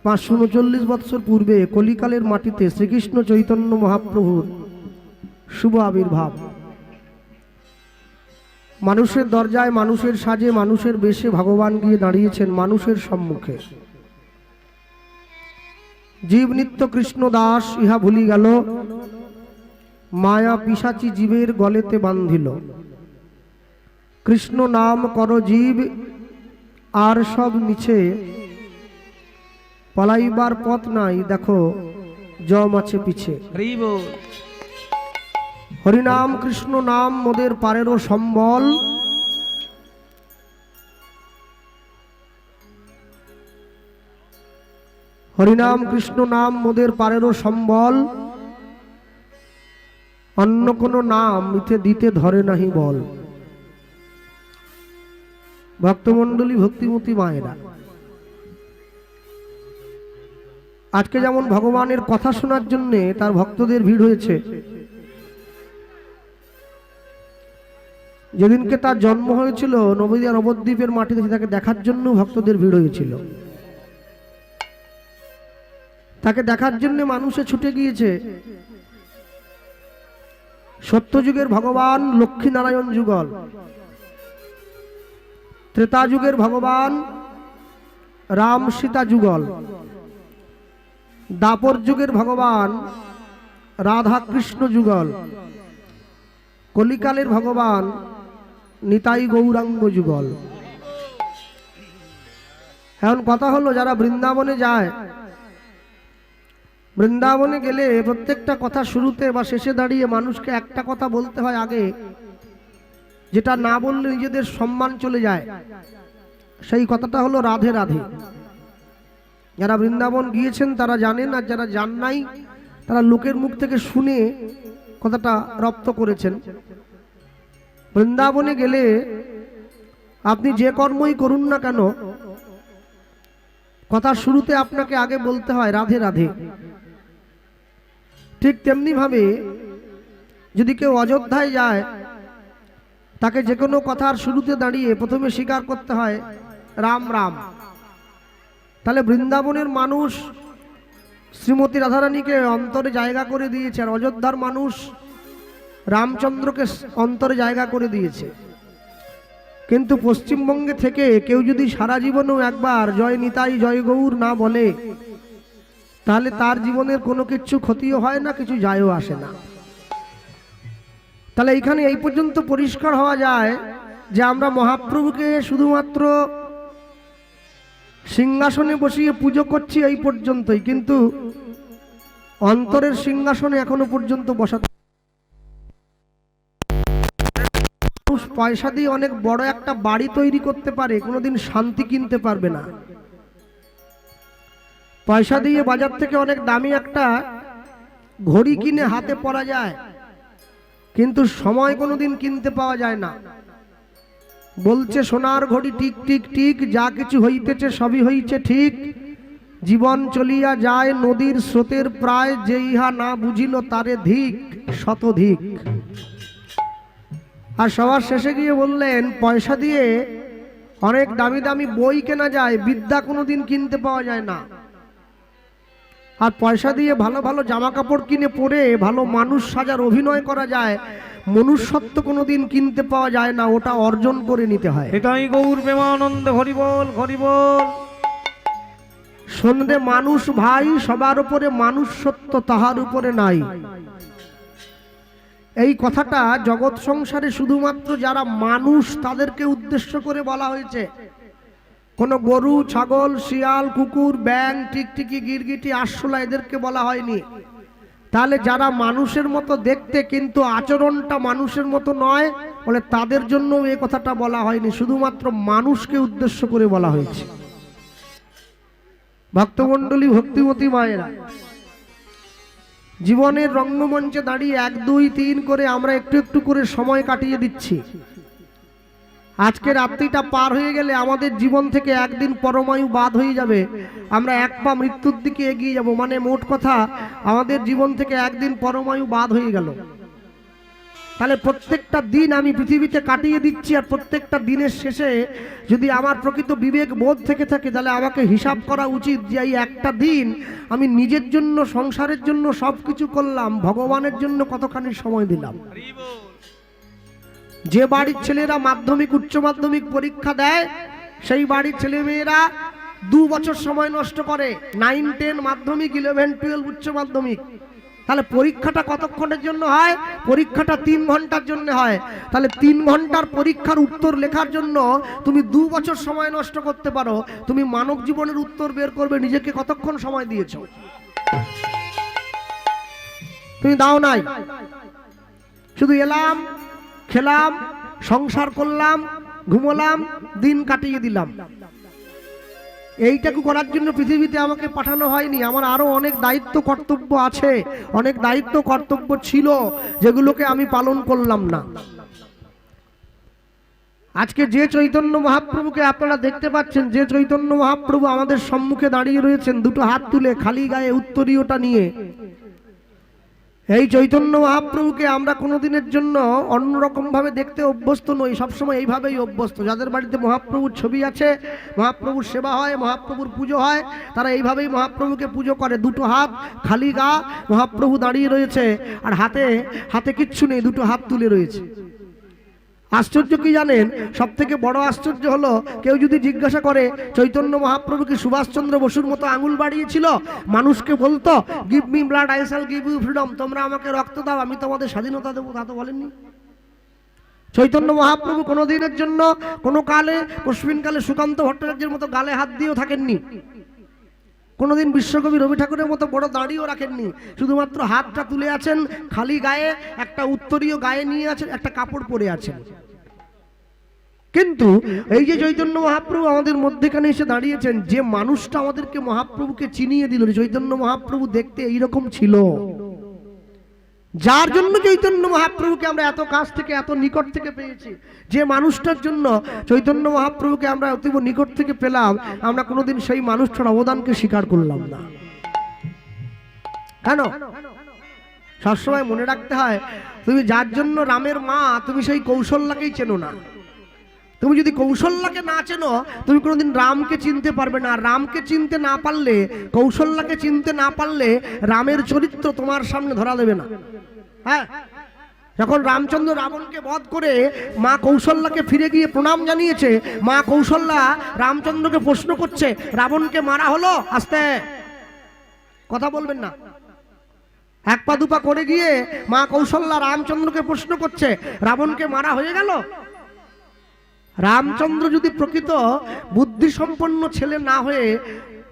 539 বৎসর পূর্বে কলিকালের মাটিতে শ্রীকৃষ্ণ চৈতন্য মহাপ্রভুর শুভ আবির্ভাব। মানুষের দরজায়, মানুষের সাজে, মানুষের বেশে ভগবান গিয়ে দাঁড়িয়েছেন মানুষের সম্মুখে। জীব নিত্য কৃষ্ণ দাস ইহা ভুলি গেল, মায়া পিশাচি জীবের গলেতে বান্ধিল। কৃষ্ণ নাম কর জীব, আর সব মিছে, পালাইবার পথ নাই, দেখো জম আছে পিছে। হরিনাম কৃষ্ণ নাম মোদের পারেরও সম্বল, হরিনাম কৃষ্ণ নাম মোদের পারেরও সম্বল, অন্য কোন নাম মিথে দিতে ধরে নাহি বল। ভক্তমণ্ডলী, ভক্তিমতী মায়েরা, আজকে যেমন ভগবানের কথা শোনার জন্য তার ভক্তদের ভিড় হয়েছে, যেদিনকে তার জন্ম হয়েছিল নবদ্বীপ নবদ্বীপের মাটিতে তাকে দেখার জন্য ভক্তদের ভিড় হয়েছিল। তাকে দেখার জন্য মানুষে ছুটে গিয়েছে। সত্যযুগের ভগবান লক্ষ্মীনারায়ণ যুগল, ত্রেতা যুগের ভগবান রাম সীতা যুগল, দাপর যুগের ভগবান রাধা কৃষ্ণ যুগল, কলিকালের ভগবান নিতাই গৌরাঙ্গ যুগল। এখন কথা হলো, যারা বৃন্দাবনে যায়, বৃন্দাবনে গেলে প্রত্যেকটা কথা শুরুতে বা শেষে দাঁড়িয়ে মানুষকে একটা কথা বলতে হয় আগে, যেটা না বললে নিজেদের সম্মান চলে যায়। সেই কথাটা হলো রাধে রাধে। যারা বৃন্দাবন গিয়েছেন তারা জানেন, আর যারা জান নাই তারা লোকের মুখ থেকে শুনে কথাটা রপ্ত করেছেন। বৃন্দাবনে গেলে আপনি যে কর্মই করুন না কেন, কথার শুরুতে আপনাকে আগে বলতে হয় রাধে রাধে। ঠিক তেমনি ভাবে যদি কেউ অযোধ্যায় যায়, তাকে যে কোনো কথার শুরুতে দাঁড়িয়ে প্রথমে স্বীকার করতে হয় রাম রাম। তাহলে বৃন্দাবনের মানুষ শ্রীমতী রাধারানীকে অন্তরে জায়গা করে দিয়েছে, আর অযোধ্যার মানুষ রামচন্দ্রকে অন্তরে জায়গা করে দিয়েছে। কিন্তু পশ্চিমবঙ্গে থেকে কেউ যদি সারা জীবনেও একবার জয় নিতাই জয় গৌর না বলে, তাহলে তার জীবনের কোনো কিছু ক্ষতিও হয় না, কিছু যায়ও আসে না। তাহলে এইখানে এই পর্যন্ত পরিষ্কার হওয়া যায় যে আমরা মহাপ্রভুকে শুধুমাত্র সিংহাসনে বসিয়ে পুজো করছি এই পর্যন্তই, কিন্তু অন্তরের সিংহাসনে এখনো পর্যন্ত বসাতে। মানুষ পয়সা দিয়ে অনেক বড় একটা বাড়ি তৈরি করতে পারে, কোনোদিন শান্তি কিনতে পারবে না। পয়সা দিয়ে বাজার থেকে অনেক দামি একটা ঘড়ি কিনে হাতে পরা যায়, কিন্তু সময় কোনোদিন কিনতে পাওয়া যায় না। বলছে সোনার ঘড়ি টিক টিক টিক, যা কিছু হইতেছে সবই হইছে ঠিক। জীবন চলিয়া যায় নদীর স্রোতের প্রায়, যে ইহা না বুঝিল তারে ধিক শতধিক। আর সবার শেষে গিয়ে বললেন, পয়সা দিয়ে অনেক দামি দামি বই কেনা যায়, বিদ্যা কোনোদিন কিনতে পাওয়া যায় না। আর পয়সা দিয়ে ভালো ভালো জামা কাপড় কিনে পরে ভালো মানুষ সাজার অভিনয় করা যায়, মনুষ্যত্ব কোনোদিন কিনতে পাওয়া যায় না, ওটা অর্জন করে নিতে হয়। এটাই গৌর প্রেমানন্দ, হরি বল হরি বল। সন্ধে মানুষ ভাই, সবার উপরে মানুষ সত্য, তাহার উপরে নাই। এই কথাটা জগৎ সংসারে শুধুমাত্র যারা মানুষ তাদেরকে উদ্দেশ্য করে বলা হয়েছে। কোন গরু, ছাগল, শিয়াল, কুকুর, ব্যাঙ, টিকটিকি, গিরগিটি, আরশোলা এদেরকে বলা হয়নি। তাহলে যারা মানুষের মতো দেখতে কিন্তু আচরণটা মানুষের মতো নয়, বলে তাদের জন্য এই কথাটা বলা হয়নি, শুধুমাত্র মানুষকে উদ্দেশ্য করে বলা হয়েছে। ভক্তমণ্ডলী, ভক্তিমতী মায়েরা, জীবনের রঙ্গমঞ্চে দাঁড়িয়ে 1 2 3 করে আমরা একটু একটু করে সময় কাটিয়ে দিচ্ছি। আজকে রাত্রিটা পার হয়ে গেলে আমাদের জীবন থেকে একদিন পরমায়ু বাদ হয়ে যাবে, আমরা এক পা মৃত্যুর দিকে এগিয়ে যাব। মানে মোট কথা আমাদের জীবন থেকে একদিন পরমায়ু বাদ হয়ে গেল। তাহলে প্রত্যেকটা দিন আমি পৃথিবীতে কাটিয়ে দিচ্ছি, আর প্রত্যেকটা দিনের শেষে যদি আমার প্রকৃত বিবেক বোধ থেকে থাকে, তাহলে আমাকে হিসাব করা উচিত যে এই একটা দিন আমি নিজের জন্য, সংসারের জন্য সব কিছু করলাম, ভগবানের জন্য কতখানি সময় দিলাম। যে বাড়ির ছেলেরা মাধ্যমিক উচ্চ মাধ্যমিক পরীক্ষা দেয়, সেই বাড়ির ছেলেমেয়েরা 2 বছর সময় নষ্ট করে, 9, 10 মাধ্যমিক, 11, 12 উচ্চ মাধ্যমিক। তাহলে পরীক্ষাটা কতক্ষণের জন্য হয়? পরীক্ষাটা 3 ঘন্টার জন্য হয়। তাহলে 3 ঘন্টার পরীক্ষার উত্তর লেখার জন্য তুমি 2 বছর সময় নষ্ট করতে পারো, তুমি মানব জীবনের উত্তর বের করবে নিজেকে কতক্ষণ সময় দিয়েছো? তুমি দাও নাই, শুধু এলাম, খেলাম, সংসার করলাম, ঘুমোলাম, দিন কাটিয়ে দিলাম। এইটাকে করার জন্য পৃথিবীতে আমাকে পাঠানো হয়নি। আমার আরো অনেক দায়িত্ব কর্তব্য আছে, অনেক দায়িত্ব কর্তব্য ছিল, যেগুলোকে আমি পালন করলাম না। আজকে যে চৈতন্য মহাপ্রভুকে আপনারা দেখতে পাচ্ছেন, যে চৈতন্য মহাপ্রভু আমাদের সম্মুখে দাঁড়িয়ে রয়েছেন দুটো হাত তুলে, খালি গায়ে উত্তরীয়টা নিয়ে, এই চৈতন্য মহাপ্রভুকে আমরা কোনোদিনের জন্য অন্যরকম ভাবে দেখতে অভ্যস্ত নই, সবসময় এইভাবেই অভ্যস্ত। যাদের বাড়িতে মহাপ্রভুর ছবি আছে, মহাপ্রভুর সেবা হয়, মহাপ্রভুর পুজো হয়, তারা এইভাবেই মহাপ্রভুকে পুজো করে। দুটো হাত, খালি গা, মহাপ্রভু দাঁড়িয়ে রয়েছে, আর হাতে হাতে কিচ্ছু নেই, দুটো হাত তুলে রয়েছে। আশ্চর্য কি জানেন? সব থেকে বড় আশ্চর্য হলো, কেউ যদি জিজ্ঞাসা করে চৈতন্য মহাপ্রভু কি সুভাষচন্দ্র বসুর মতো আঙুল বাড়িয়েছিল? মানুষকে বলতো give me blood I shall give you freedom, তোমরা আমাকে রক্ত দাও আমি তোমাদের স্বাধীনতা দেবো, তা তো বলেননি। চৈতন্য মহাপ্রভু কোনোদিনের জন্য কোনো কালে, কস্মিন কালে সুকান্ত ভট্টাচার্যের মতো গালে হাত দিয়েও থাকেননি, কোনোদিন বিশ্বকবি রবি ঠাকুরের মতো বড় দাঁড়িয়েও রাখেননি, শুধুমাত্র হাতটা তুলে আছেন, খালি গায়ে একটা উত্তরীয় গায়ে নিয়ে আছেন, একটা কাপড় পরে আছেন। কিন্তু এই যে চৈতন্য মহাপ্রভু আমাদের মধ্যেখানে এসে দাঁড়িয়েছেন, যে মানুষটা আমাদেরকে মহাপ্রভুকে চিনিয়ে দিল, চৈতন্য মহাপ্রভু দেখতে এইরকম ছিল, যার জন্য চৈতন্য মহাপ্রভুকে আমরা এত কাছ থেকে, এত নিকট থেকে পেয়েছি, যে মানুষটার জন্য চৈতন্য মহাপ্রভুকে আমরা অতীব নিকট থেকে পেলাম, আমরা কোনোদিন সেই মানুষটার অবদানকে স্বীকার করলাম না। কেন? সবসময় মনে রাখতে হয়, তুমি যার জন্য রামের মা, তুমি সেই কৌশল্যাকেই চেনো না। তুমি যদি কৌশল্যাকে না চেনো, তুমি কোনোদিন রামকে চিনতে পারবে না। রামকে চিনতে না পারলে, কৌশল্যাকে চিনতে না পারলে, রামের চরিত্র তোমার সামনে ধরা দেবে না। হ্যাঁ, যখন রামচন্দ্র রাবণকে বধ করে মা কৌশল্যাকে ফিরে গিয়ে প্রণাম জানিয়েছে, মা কৌশল্যা রামচন্দ্রকে প্রশ্ন করছে, রাবণকে মারা হলো? আস্তে কথা বলবেন না। 1 পা 2 পা করে গিয়ে মা কৌশল্যা রামচন্দ্রকে প্রশ্ন করছে, রাবণকে মারা হয়ে গেল? রামচন্দ্র যদি প্রকৃত বুদ্ধি সম্পন্ন ছেলে না হয়ে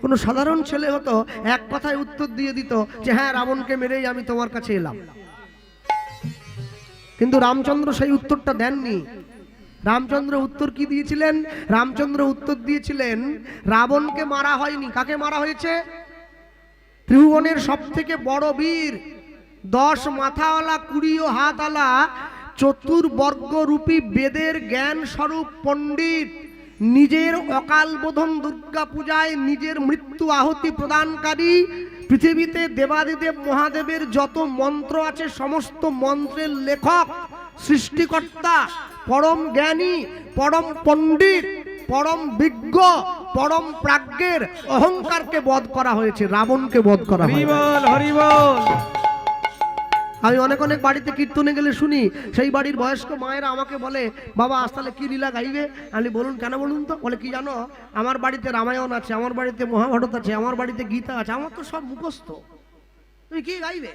কোনো সাধারণ ছেলে হতো, এক কথায় উত্তর দিয়ে দিত যে হ্যাঁ, রাবণকে মেরেই আমি তোমার কাছে এলাম। কিন্তু রামচন্দ্র সেই উত্তরটা দেননি। রামচন্দ্র উত্তর কি দিয়েছিলেন? রামচন্দ্র উত্তর দিয়েছিলেন, রাবণকে মারা হয়নি। কাকে মারা হয়েছে? ত্রিভুবনের সব থেকে বড় বীর, 10 মাথাওয়ালা 20 হাতওয়ালা, চতুর্বর্গরূপী বেদের জ্ঞান স্বরূপ পণ্ডিত, নিজের অকাল বোধন দুর্গা পূজায় নিজের মৃত্যু আহুতি প্রদানকারী, পৃথিবীতে দেবাদিদেব মহাদেবের যত মন্ত্র আছে সমস্ত মন্ত্রের লেখক, সৃষ্টিকর্তা, পরম জ্ঞানী, পরম পণ্ডিত, পরম বিজ্ঞ, পরম প্রাজ্ঞের অহংকারকে বধ করা হয়েছে, রাবণকে বধ করা হয়েছে। হরিবল হরিবল। আমি অনেক অনেক বাড়িতে কীর্তনে গেলে শুনি, সেই বাড়ির বয়স্ক মায়েরা আমাকে বলে, বাবা আজ তাহলে কি লীলা গাইবে? আমি বলুন, কেন বলুন তো? বলে কি জানো, আমার বাড়িতে রামায়ণ আছে, আমার বাড়িতে মহাভারত আছে, আমার বাড়িতে গীতা আছে, আমার তো সব মুখস্থ, তুমি কি গাইবে?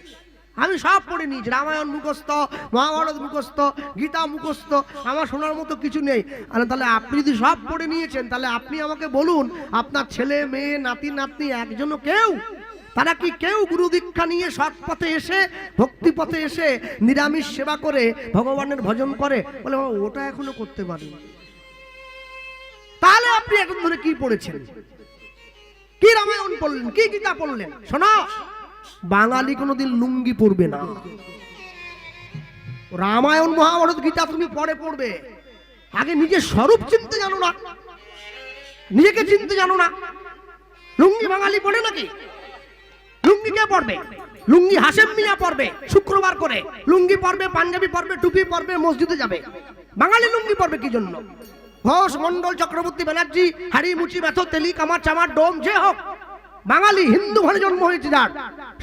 আমি সব পড়ে নিয়েছি, রামায়ণ মুখস্থ, মহাভারত মুখস্থ, গীতা মুখস্থ, আমার শোনার মতো কিছু নেই। আরে তাহলে আপনি যদি সব পড়ে নিয়েছেন, তাহলে আপনি আমাকে বলুন, আপনার ছেলে মেয়ে নাতি নাতনি একজনও কেউ, তারা কি কেউ গুরু দীক্ষা নিয়ে সৎ পথে এসে, ভক্তি পথে এসে নিরামিষ সেবা করে ভগবানের ভজন করে? বলে ওটা এখনো করতে পারি। তাহলে আপনি এখন ধরে কি পড়েছেন? কি রামায়ণ পড়লেন? কি গীতা পড়লেন? শোনো, বাঙালি কোনোদিন লুঙ্গি পরবে না। রামায়ণ মহাভারত গীতা তুমি পরে পড়বে, আগে নিজের স্বরূপ চিনতে জানো না, নিজেকে চিনতে জানো না। লুঙ্গি বাঙালি পড়ে নাকি? লুঙ্গি কে পড়বে? লুঙ্গি হাসেম মিয়া পরবে শুক্রবার করে, লুঙ্গি পরবে, পাঞ্জাবি পরবে, টুপি পরবে, মসজিদে যাবে। বাঙালি লুঙ্গি পরবে কি জন্য? ঘোষ, মন্ডল, চক্রবর্তী, ব্যানার্জি, হাড়ি, মুচি, মেথর, তেলি, কামার, চামার, ডোম, যে হোক, বাঙালি হিন্দু ঘরে জন্ম হয়েছে যার,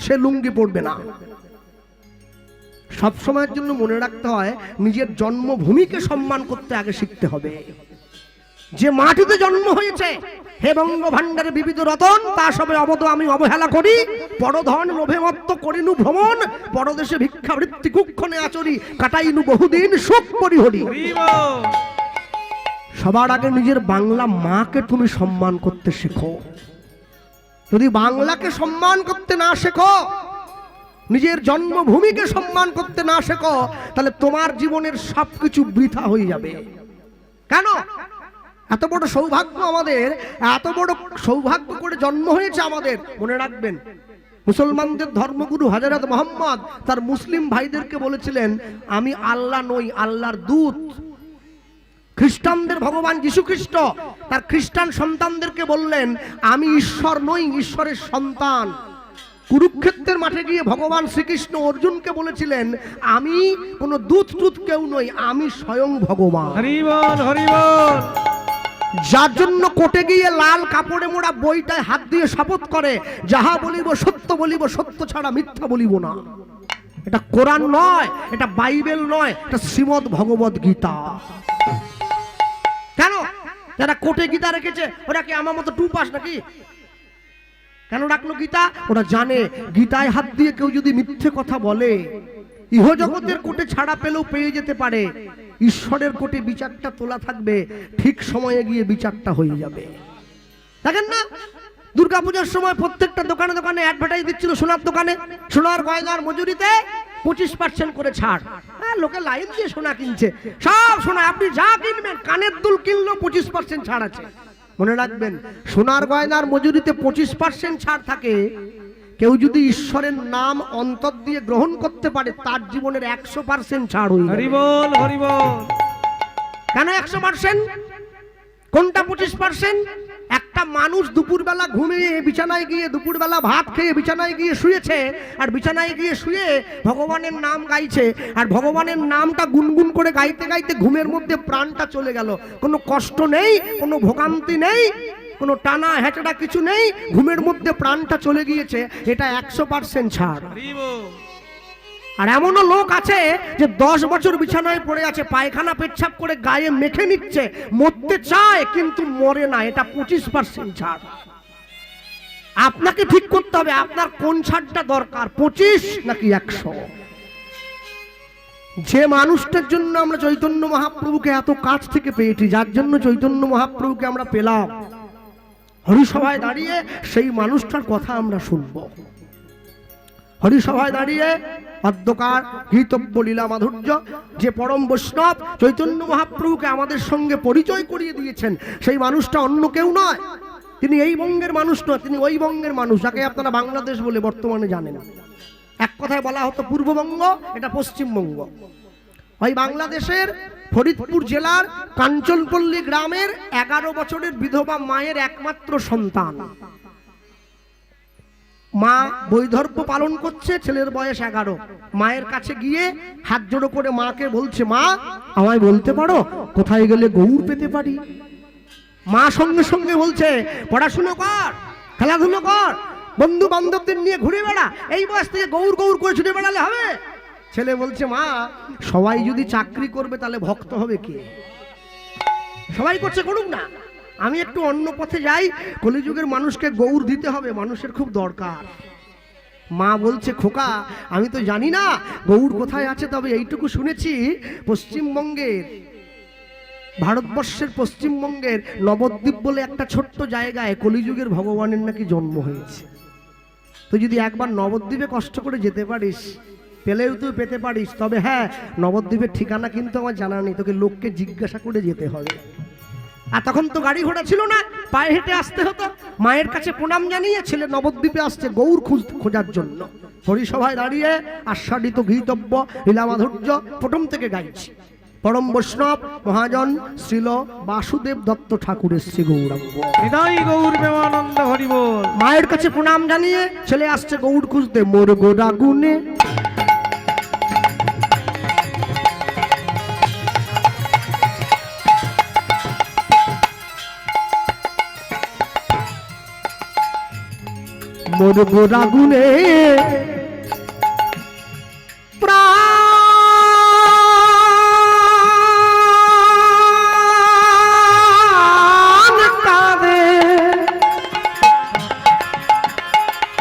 সে লুঙ্গি পরবে না। সব সময়ের জন্য মনে রাখতে হয় নিজের জন্মভূমিকে সম্মান করতে আগে শিখতে হবে। যে মাটিতে জন্ম হয়েছে, হে বঙ্গ ভাণ্ডারে বিবিধ রতন, তা সবে অবদ আমি অবহেলা করি, পরধন লোভে মত্ত করিনু ভ্রমণ, পরদেশে ভিক্ষাবৃত্তি কুক্ষণে আচরি, কাটাইনু বহুদিন সুখ পরিহরি। সবার আগে নিজের বাংলা মাকে তুমি সম্মান করতে শেখো। যদি বাংলাকে সম্মান করতে না শেখো, নিজের জন্মভূমিকে সম্মান করতে না শেখো, তাহলে তোমার জীবনের সবকিছু বৃথা হয়ে যাবে। কেন? এত বড় সৌভাগ্য আমাদের, এত বড় সৌভাগ্য করে জন্ম হয়েছে আমাদের। মনে রাখবেন, মুসলমানদের ধর্মগুরু হযরত মুহাম্মদ তার মুসলিম ভাইদেরকে বলেছিলেন, আমি আল্লাহ নই, আল্লাহর দূত। খ্রিস্টানদের ভগবান যীশু খ্রিস্ট তার খ্রিস্টান সন্তানদেরকে বললেন, আমি ঈশ্বর নই, ঈশ্বরের সন্তান। কুরুক্ষেত্রের মাঠে গিয়ে ভগবান শ্রীকৃষ্ণ অর্জুনকে বলেছিলেন, আমি কোনো দূত টুত কেউ নই, আমি স্বয়ং ভগবান। হরি বল, হরি বল। যার জন্য কোটে গিয়ে লাল কাপড়ে মোড়া বইটায় হাত দিয়ে শপথ করে, যাহা বলিব সত্য বলিব, সত্য ছাড়া মিথ্যা বলিব না। এটা কোরআন নয়, এটা বাইবেল নয়, এটা শ্রীমদ ভগবত গীতা। কেন? যারা কোটে গীতা রেখেছে ওরা কি আমার মতো টু পাস নাকি? কেন রাখলো গীতা? ওরা জানে গীতায় হাত দিয়ে কেউ যদি মিথ্যে কথা বলে, ইহজগতের কোটে ছাড়া পেলেও পেয়ে যেতে পারে, ঈশ্বরের কোটে বিচারটা তোলা থাকবে, ঠিক সময়ে গিয়ে বিচারটা হয়ে যাবে। দেখেন না, দুর্গাপূজার সময় প্রত্যেকটা দোকানে দোকানে অ্যাডভার্টাইজ দিচ্ছিল, সোনার দোকানে সোনার গয়নার মজুরিতে 25% করে ছাড়। হ্যাঁ, লোকে লাইন দিয়ে সোনা কিনছে, সব সোনা, আপনি যা কিনবেন, কানের দুল কিনলেও 25% ছাড় আছে। মনে রাখবেন, সোনার গয়নার মজুরিতে 25% ছাড় থাকে। কেউ যদি ঈশ্বরের নাম অন্তর দিয়ে গ্রহণ করতে পারে, তার জীবনের 100% ছাড় হয়ে যাবে। হরি বল, হরি বল। কেন 100%? কোনটা 25%? একটা মানুষ দুপুরবেলা ঘুমিয়ে বিছানায় গিয়ে, দুপুরবেলা ভাত খেয়ে বিছানায় গিয়ে শুয়েছে, আর বিছানায় গিয়ে শুয়ে ভগবানের নাম গাইছে, আর ভগবানের নামটা গুনগুন করে গাইতে গাইতে ঘুমের মধ্যে প্রাণটা চলে গেল। কোনো কষ্ট নেই, কোনো ভোগান্তি নেই, কোনো টানা হেঁচড়া কিছু নেই, ঘুমের মধ্যে প্রাণটা চলে গিয়েছে, এটা 100% ছাড়। আর এমনও লোক আছে যে 10 বছর বিছানায় পড়ে আছে, পায়খানা পেচ্ছাপ করে গায়ে মেখে নিচ্ছে, মরতে চায় কিন্তু মরে না, এটা 25% ছাড়। আপনাকে ঠিক করতে হবে আপনার কোন ছাড়টা দরকার, 25 নাকি 100। যে মানুষটার জন্য আমরা চৈতন্য মহাপ্রভুকে এত কাছ থেকে পেয়েছি, যার জন্য চৈতন্য মহাপ্রভুকে আমরা পেলাম, হরিসভায় দাঁড়িয়ে সেই মানুষটার কথা আমরা শুনব। হরিসভায় দাঁড়িয়ে অধ্যকার গীতব্য লীলা মাধুর্য, যে পরম বৈষ্ণব চৈতন্য মহাপ্রভুকে আমাদের সঙ্গে পরিচয় করিয়ে দিয়েছেন, সেই মানুষটা অন্য কেউ নয়। তিনি এই বঙ্গের মানুষ নয়, তিনি ওই বঙ্গের মানুষ, যাকে আপনারা বাংলাদেশ বলে বর্তমানে জানেন। এক কথায় বলা হতো পূর্ববঙ্গ, এটা পশ্চিমবঙ্গ। ওই বাংলাদেশের ফরিদপুর জেলার কাঞ্চনপল্লী গ্রামের 11 বছরের বিধবা মায়ের একমাত্র সন্তান। মা বৈধর্য পালন করছে, ছেলের বয়স 11। মায়ের কাছে গিয়ে হাত জোড়ো করে মাকে বলছে, মা আমায় বলতে পারো কোথায় গেলে গৌর পেতে পারি? মা সঙ্গে সঙ্গে বলছে, পড়াশুনো কর, খেলাধুলো কর, বন্ধু বান্ধবদের নিয়ে ঘুরে বেড়া, এই বয়স থেকে গৌর গৌর করে ছুটে বেড়ালে হবে? ছেলে বলছে, মা সবাই যদি চাকরি করবে তাহলে ভক্ত হবে কে? সবাই করছে, করুক না, আমি একটু অন্য পথে যাই, কলিযুগের মানুষকে গৌর দিতে হবে, মানুষের খুব দরকার। মা বলছে, খোকা আমি তো জানি না গৌর কোথায় আছে, তবে এইটুকু শুনেছি পশ্চিমবঙ্গের, ভারতবর্ষের পশ্চিমবঙ্গের নবদ্বীপ বলে একটা ছোট্ট জায়গায় কলিযুগের ভগবানের নাকি জন্ম হয়েছে। তো যদি একবার নবদ্বীপে কষ্ট করে যেতে পারিস, পেলেও তুই পেতে পারিস, তবে হ্যাঁ, নবদ্বীপের ঠিকানা কিন্তু আমার জানা নেই, তোকে লোককে জিজ্ঞাসা করে যেতে হবে। আর তখন তো গাড়ি ঘোড়া ছিল না, পায়ে হেঁটে আসতে হতো। মায়ের কাছে প্রণাম জানিয়ে ছেলে নবদ্বীপে আসছে গৌর খোঁজার জন্য। হরিসভায় দাঁড়িয়ে আস্বাদিত গীতব্য লীলা মাধুর্য প্রথম থেকে গাইছি। পরম বৈষ্ণব মহাজন শ্রীল বাসুদেব দত্ত ঠাকুরের শ্রী গৌরাঙ্গ। হৃদয় গৌর প্রেমানন্দ হরি বল। মায়ের কাছে প্রণাম জানিয়ে ছেলে আসছে গৌড় খুঁজতে, মোর গোড়া গুনে মোর গোড়া গুনে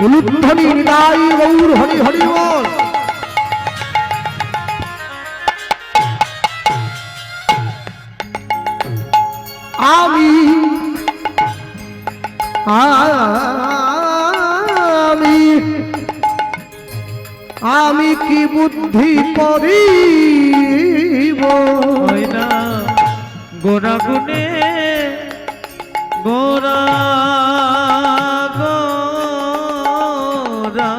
উলুধ্বনি নিদাই গৌর হরি হরি বল। আমি আমি আমি কি বুদ্ধি করিব হয় না গোরা গুনে গোরা গোরা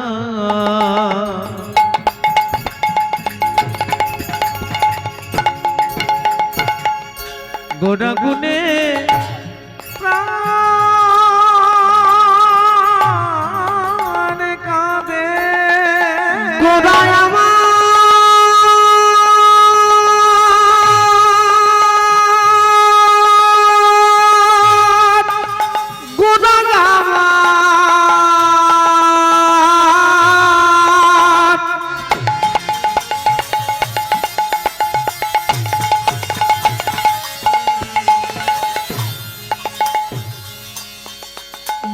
গোরা গুনে প্রাণ কাঁদে গোদায় আমার গোদায় আমার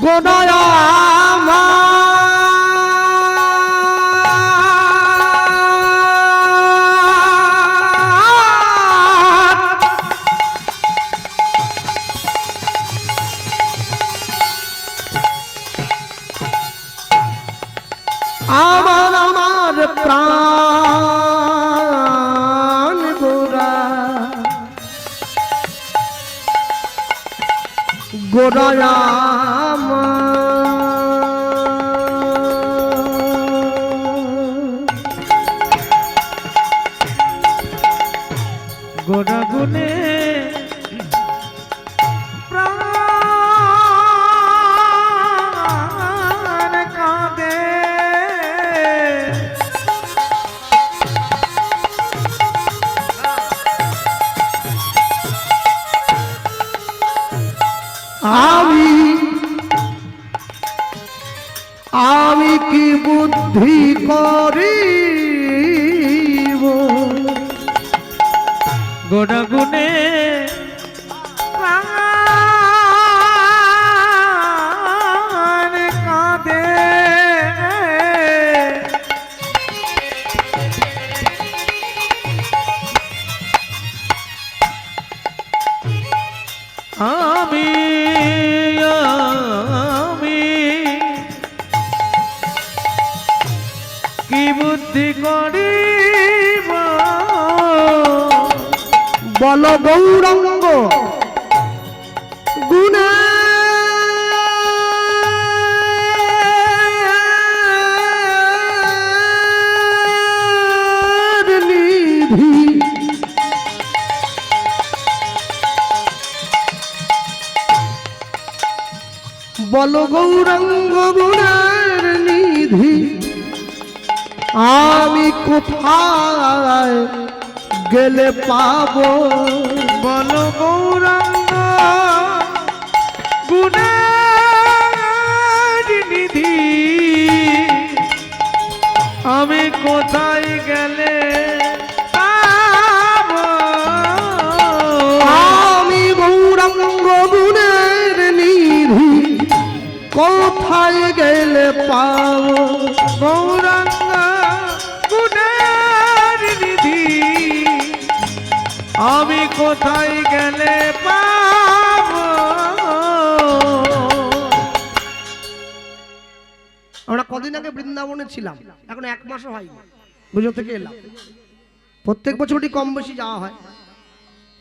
গোদায় আমার আমার প্রাণ গোরা গোরা গোরা গুনে প্রাণ কাঁদে আমি আমি কি বুদ্ধি করিব গোরা গুনে প্রাণ কাঁদে আমি আমি কি বুদ্ধি করিব বল গৌরাঙ্গ গুণে নিধি বল গৌরাঙ্গ গুণের নিধি আমি কোথায় গেলে পাবো বল গৌরাঙ্গ গুণের নিধি আমি কোথায় গেলে পাবো? আমি গৌরাঙ্গ গুণের নিধি কোথায় গেলে পাবো গৌরাঙ্গ গুণের নিধি আমি কোথায় গেলে পাবো? আমরা কদিন আগে বৃন্দাবনে ছিলাম, এখন 1 মাসও হয়নি পুজো থেকে এলাম। প্রত্যেক বছরই কম বেশি যাওয়া হয়।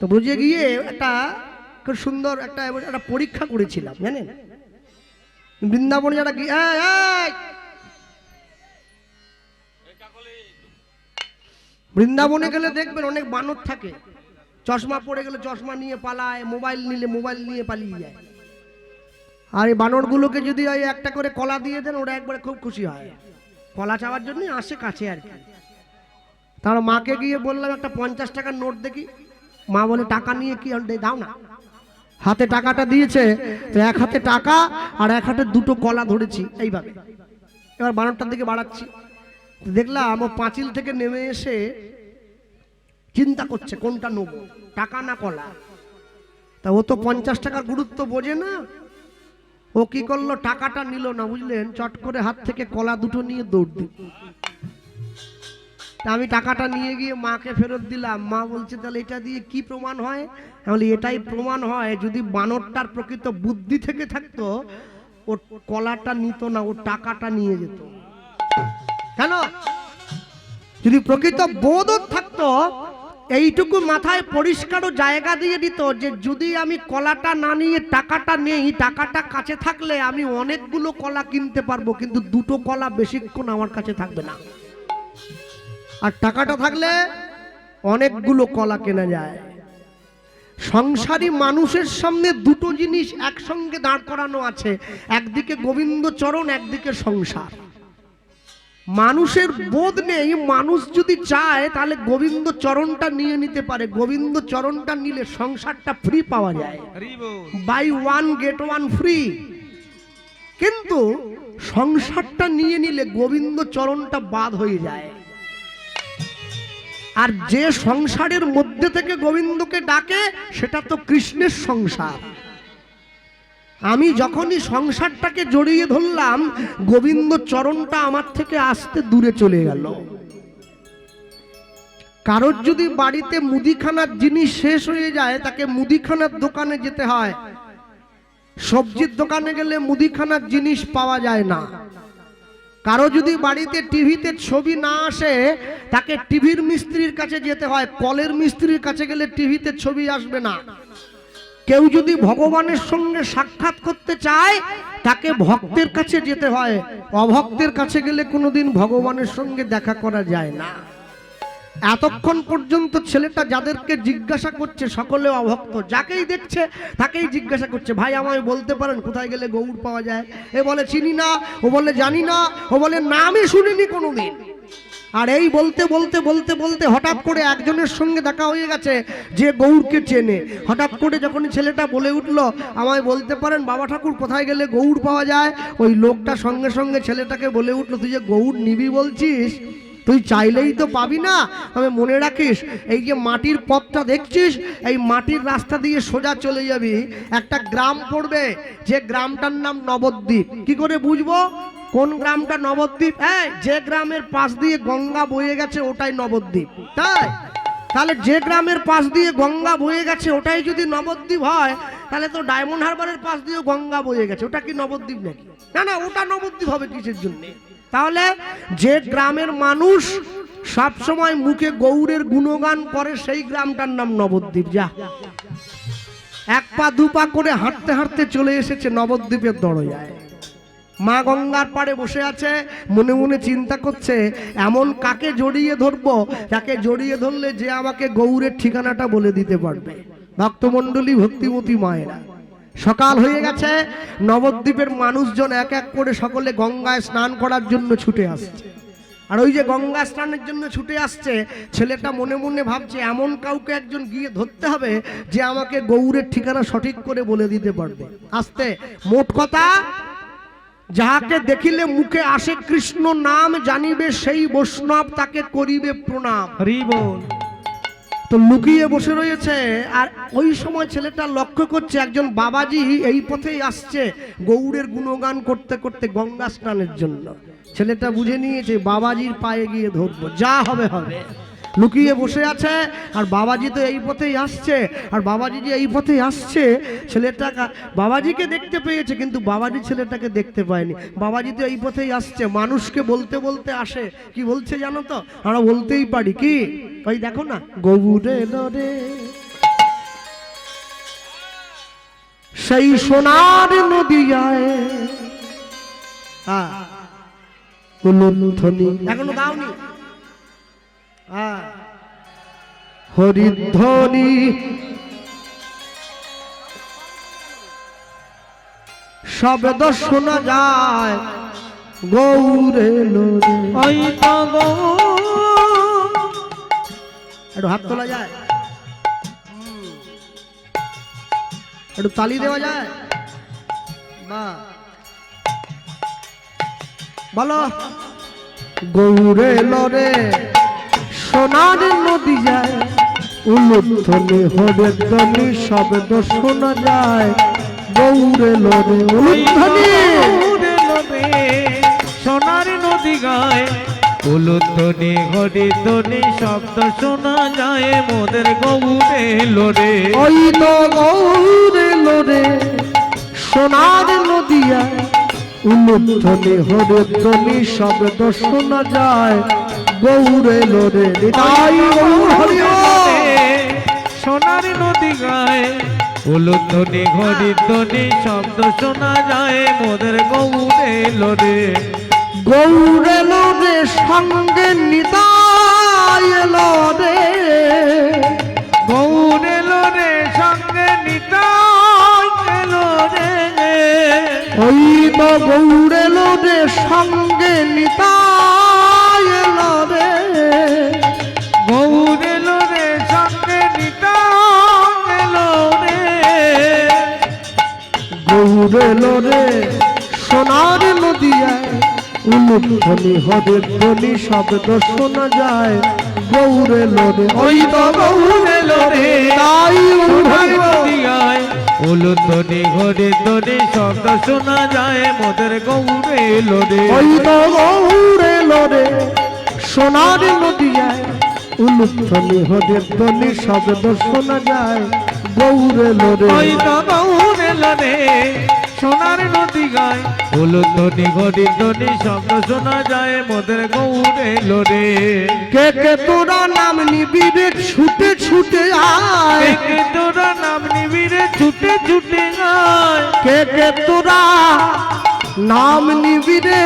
তো বুঝে গিয়ে একটা খুব সুন্দর একটা পরীক্ষা করেছিলাম জানেন। বৃন্দাবনে যারা গিয়ে বৃন্দাবনে গেলে দেখবেন অনেক বানর থাকে, চশমা পড়ে গেলে চশমা নিয়ে পালায়, মোবাইল নিলে মোবাইল নিয়ে পালিয়ে যায়। আর এই বানরগুলোকে যদি ওই একটা করে কলা দিয়ে দেন ওরা একবারে খুব খুশি হয়, কলা চাওয়ার জন্যই আসে কাছে আর কি। তার মাকে গিয়ে বললাম একটা 50 টাকার নোট দেখি। মা বলে টাকা নিয়ে কি দাও না। হাতে টাকাটা দিয়েছে, তো এক হাতে টাকা আর এক হাতে দুটো কলা ধরেছি এইভাবে। এবার বানরটার দিকে বাড়াচ্ছি, দেখলাম ও পাঁচিল থেকে নেমে এসে চিন্তা করছে কোনটা নেব, টাকা না কলা। তা ও তো 50 টাকার গুরুত্ব বোঝে না, ও কি করলো টাকাটা নিল না, বুঝলেন, চট করে হাত থেকে কলা দুটো নিয়ে দৌড় দিল। আমি টাকাটা নিয়ে গিয়ে মাকে ফেরত দিলাম। মা বলছে তাহলে এটা দিয়ে কি প্রমাণ হয়? আমি বলি এটাই প্রমাণ হয় যদি বানরটার প্রকৃত বুদ্ধি থেকে থাকতো ও কলাটা নিত না, ও টাকাটা নিয়ে যেত। কেন? যদি প্রকৃত বোধ থাকতো এইটুকু মাথায় পরিষ্কারও জায়গা দিয়ে দিত যে যদি আমি কলাটা না নিয়ে টাকাটা নেই, টাকাটা কাছে থাকলে আমি অনেকগুলো কলা কিনতে পারবো, কিন্তু দুটো কলা বেশিক্ষণ আমার কাছে থাকবে না। আর টাকাটা থাকলে অনেকগুলো কলা কেনা যায়। সংসারী মানুষের সামনে দুটো জিনিস একসঙ্গে দাঁড় করানো আছে, একদিকে গোবিন্দ চরণ, একদিকে সংসার। মানুষের বোধ নেই, মানুষ যদি চায় তাহলে গোবিন্দ চরণটা নিয়ে নিতে পারে। গোবিন্দ চরণটা নিলে সংসারটা ফ্রি পাওয়া যায়, buy one get one free. কিন্তু সংসারটা নিয়ে নিলে গোবিন্দ চরণটা বাদ হয়ে যায়। আর যে সংসারের মধ্যে থেকে গোবিন্দকে ডাকে সেটা তো কৃষ্ণের সংসার। আমি যখনই সংসারটাকে জড়িয়ে ধরলাম, গোবিন্দ চরণটা আমার থেকে আস্তে দূরে চলে গেল। কারোর যদি বাড়িতে মুদিখানার জিনিস শেষ হয়ে যায়, তাকে মুদিখানার দোকানে যেতে হয়। সবজির দোকানে গেলে মুদিখানার জিনিস পাওয়া যায় না। কারো যদি বাড়িতে টিভিতে ছবি না আসে, তাকে টিভির মিস্ত্রির কাছে যেতে হয়। কলের মিস্ত্রির কাছে গেলে টিভিতে ছবি আসবে না। কেউ যদি ভগবানের সঙ্গে সাক্ষাৎ করতে চায়, তাকে ভক্তের কাছে যেতে হয়। অভক্তের কাছে গেলে কোনোদিন ভগবানের সঙ্গে দেখা করা যায় না। এতক্ষণ পর্যন্ত ছেলেটা যাদেরকে জিজ্ঞাসা করছে সকলে অভক্ত, যাকেই দেখছে তাকেই জিজ্ঞাসা করছে, ভাই আমায় বলতে পারেন কোথায় গেলে গৌড় পাওয়া যায়? এ বলে চিনি না, ও বলে জানি না, ও বলে নামই শুনিনি কোনোদিন। আর এই বলতে বলতে বলতে বলতে হঠাৎ করে একজনের সঙ্গে দেখা হয়ে গেছে যে গৌড়কে চেনে। হঠাৎ করে যখন ছেলেটা বলে উঠলো আমায় বলতে পারেন বাবা ঠাকুর কোথায় গেলে গৌড় পাওয়া যায়, ওই লোকটা সঙ্গে সঙ্গে ছেলেটাকে বলে উঠলো, তুই যে গৌড় নিবি বলছিস, তুই চাইলেই তো পাবি না। তবে মনে রাখিস, এই যে মাটির পথটা দেখছিস, এই মাটির রাস্তা দিয়ে সোজা চলে যাবি, একটা গ্রাম পড়বে, যে গ্রামটার নাম নবদ্বীপ। কি করে বুঝবো কোন গ্রামটা নবদ্বীপ? যে গ্রামের পাশ দিয়ে গঙ্গা বয়ে গেছে ওটাই নবদ্বীপ। তাই তাহলে যে গ্রামের পাশ দিয়ে গঙ্গা বয়ে গেছে ওটাই যদি নবদ্বীপ হয়, তাহলে তো ডায়মন্ড হারবারের পাশ দিয়ে গঙ্গা বয়ে গেছে, ওটা কি নবদ্বীপ নাকি? না না, ওটা নবদ্বীপ হবে কিসের জন্য? তাহলে যে গ্রামের মানুষ সব সময় মুখে গৌড়ের গুণগান করে সেই গ্রামটার নাম নবদ্বীপ। যা এক পা দু পা করে হাঁটতে হাঁটতে চলে এসেছে নবদ্বীপের দরজায়। মা গঙ্গার পাড়ে বসে আছে, মনে মনে চিন্তা করছে এমন কাকে জড়িয়ে ধরবো, যাকে জড়িয়ে ধরলে যে আমাকে গৌড়ের ঠিকানাটা বলে দিতে পারবে। ভক্তমণ্ডলী, ভক্তিমতী মায়েরা, সকাল হয়ে গেছে, নবদ্বীপের মানুষজন এক এক করে সকলে গঙ্গায় স্নান করার জন্য ছুটে আসছে। আর ওই যে গঙ্গা স্নানের জন্য ছুটে আসছে, ছেলেটা মনে মনে ভাবছে এমন কাউকে একজন গিয়ে ধরতে হবে যে আমাকে গৌড়ের ঠিকানা সঠিক করে বলে দিতে পারবে। আসতে মোট কথা, যাহাকে দেখিলে মুখে আসে কৃষ্ণ নাম, জানিবে সেই বৈষ্ণব তাকে করিবে প্রণাম। হরি বল। তো লুকিয়ে বসে রয়েছে। আর ওই সময় ছেলেটা লক্ষ্য করছে একজন বাবাজি এই পথেই আসছে গৌড়ের গুণগান করতে করতে গঙ্গা স্নানের জন্য। ছেলেটা বুঝে নিয়েছে বাবাজির পায়ে গিয়ে ধরবো, যা হবে হবে। লুকিয়ে বসে আছে, আর বাবাজি তো এই পথেই আসছে। আর বাবাজি যে এই পথেই আসছে, ছেলেটা বাবাজিকে দেখতে পেয়েছে, কিন্তু বাবাজি ছেলেটাকে দেখতে পায়নি। বাবাজি তো এই পথেই আসছে, মানুষকে বলতে বলতে আসে। কি বলছে জানো তো? আমরা বলতেই পারি কি, ওই দেখো না, গৌড়ে রে সেই সোনার নদিয়ায়, এখনো দাওনি, হরিধ্বনি শব্দ শোনা যায় গৌরে লোরে। ওই তো গৌর একটু হাত তোলা যায়, একটু তালি দেওয়া যায়, বাহ বলো। গৌরে লরে সোনার নদী যায়, উলুধ্বনি হরে ধ্বনি শব্দ শোনা যায় গৌরে লরে উলুধ্বনি। গৌরে লোরে সোনার নদী গায়, উলুধ্বনি হরি ধ্বনি শব্দ শোনা যায় মোদের গৌরে লোরে। ওই তো গৌরে লরে সোনার নদী যায়, উলুধ্বনি হরে ধ্বনি শব্দ শোনা যায় গৌরে লরে। নিতাই গৌর হরি সোনার নদী গায়, উলুধ্বনি হরি ধ্বনি শব্দ শোনা যায় মোদের গৌরে লোরে। গৌরে লোরে সঙ্গে নিতাই লোরে। গৌরে লোরে সঙ্গে নিতাই লোরে। ওই তো গৌরে লোরে সঙ্গে নিতাই লোরে। গৌরে লোরে সঙ্গে নিতাই লোরে। গৌরে লোরে সোনার নদিয়ায়, উলুধ্বনি হরে ধ্বনি শব্দ শোনা যায় গৌরে লোরে। ওই তো গৌরে লোরে তাই নদী গায়, উলুধ্বনি হরি ধ্বনি শব্দ শোনা যায় মোদের গৌরে লোরে। ওই তো গৌরে লোরে সোনার নদিয়ায়, উলুধ্বনি হরে ধ্বনি শব্দ শোনা যায় গৌরে লোরে। ওই তো গৌরে লোরে সোনার নদী গায়, উলুধ্বনি হরি ধ্বনি শব্দ শোনা যায় মোদের গৌরে লোরে। কে কে তোরা নাম নিবি রে ছুটে ছুটে আয়। কে তোরা নাম নিবি রে ছুটে ছুটে আয়। কে কে তোরা নাম নিবি রে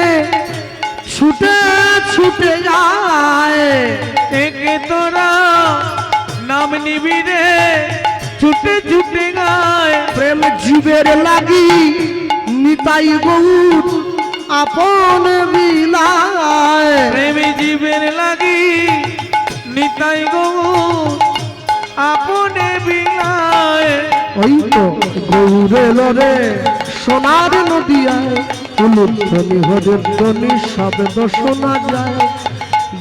ছুটে ছুটে যায়। কে তোরা নাম নিবি রে ছুটে ছুটে গায়। প্রেম জীবের লাগি নিতাই গৌর আপন বিলায়। প্রেমী জীবের লাগি নিতাই গৌর আপনে বিলায়। ওই তো গৌরে লরে সোনার নদিয়ায়, উলুধ্বনি হরে ধ্বনি শব্দ শোনা যায়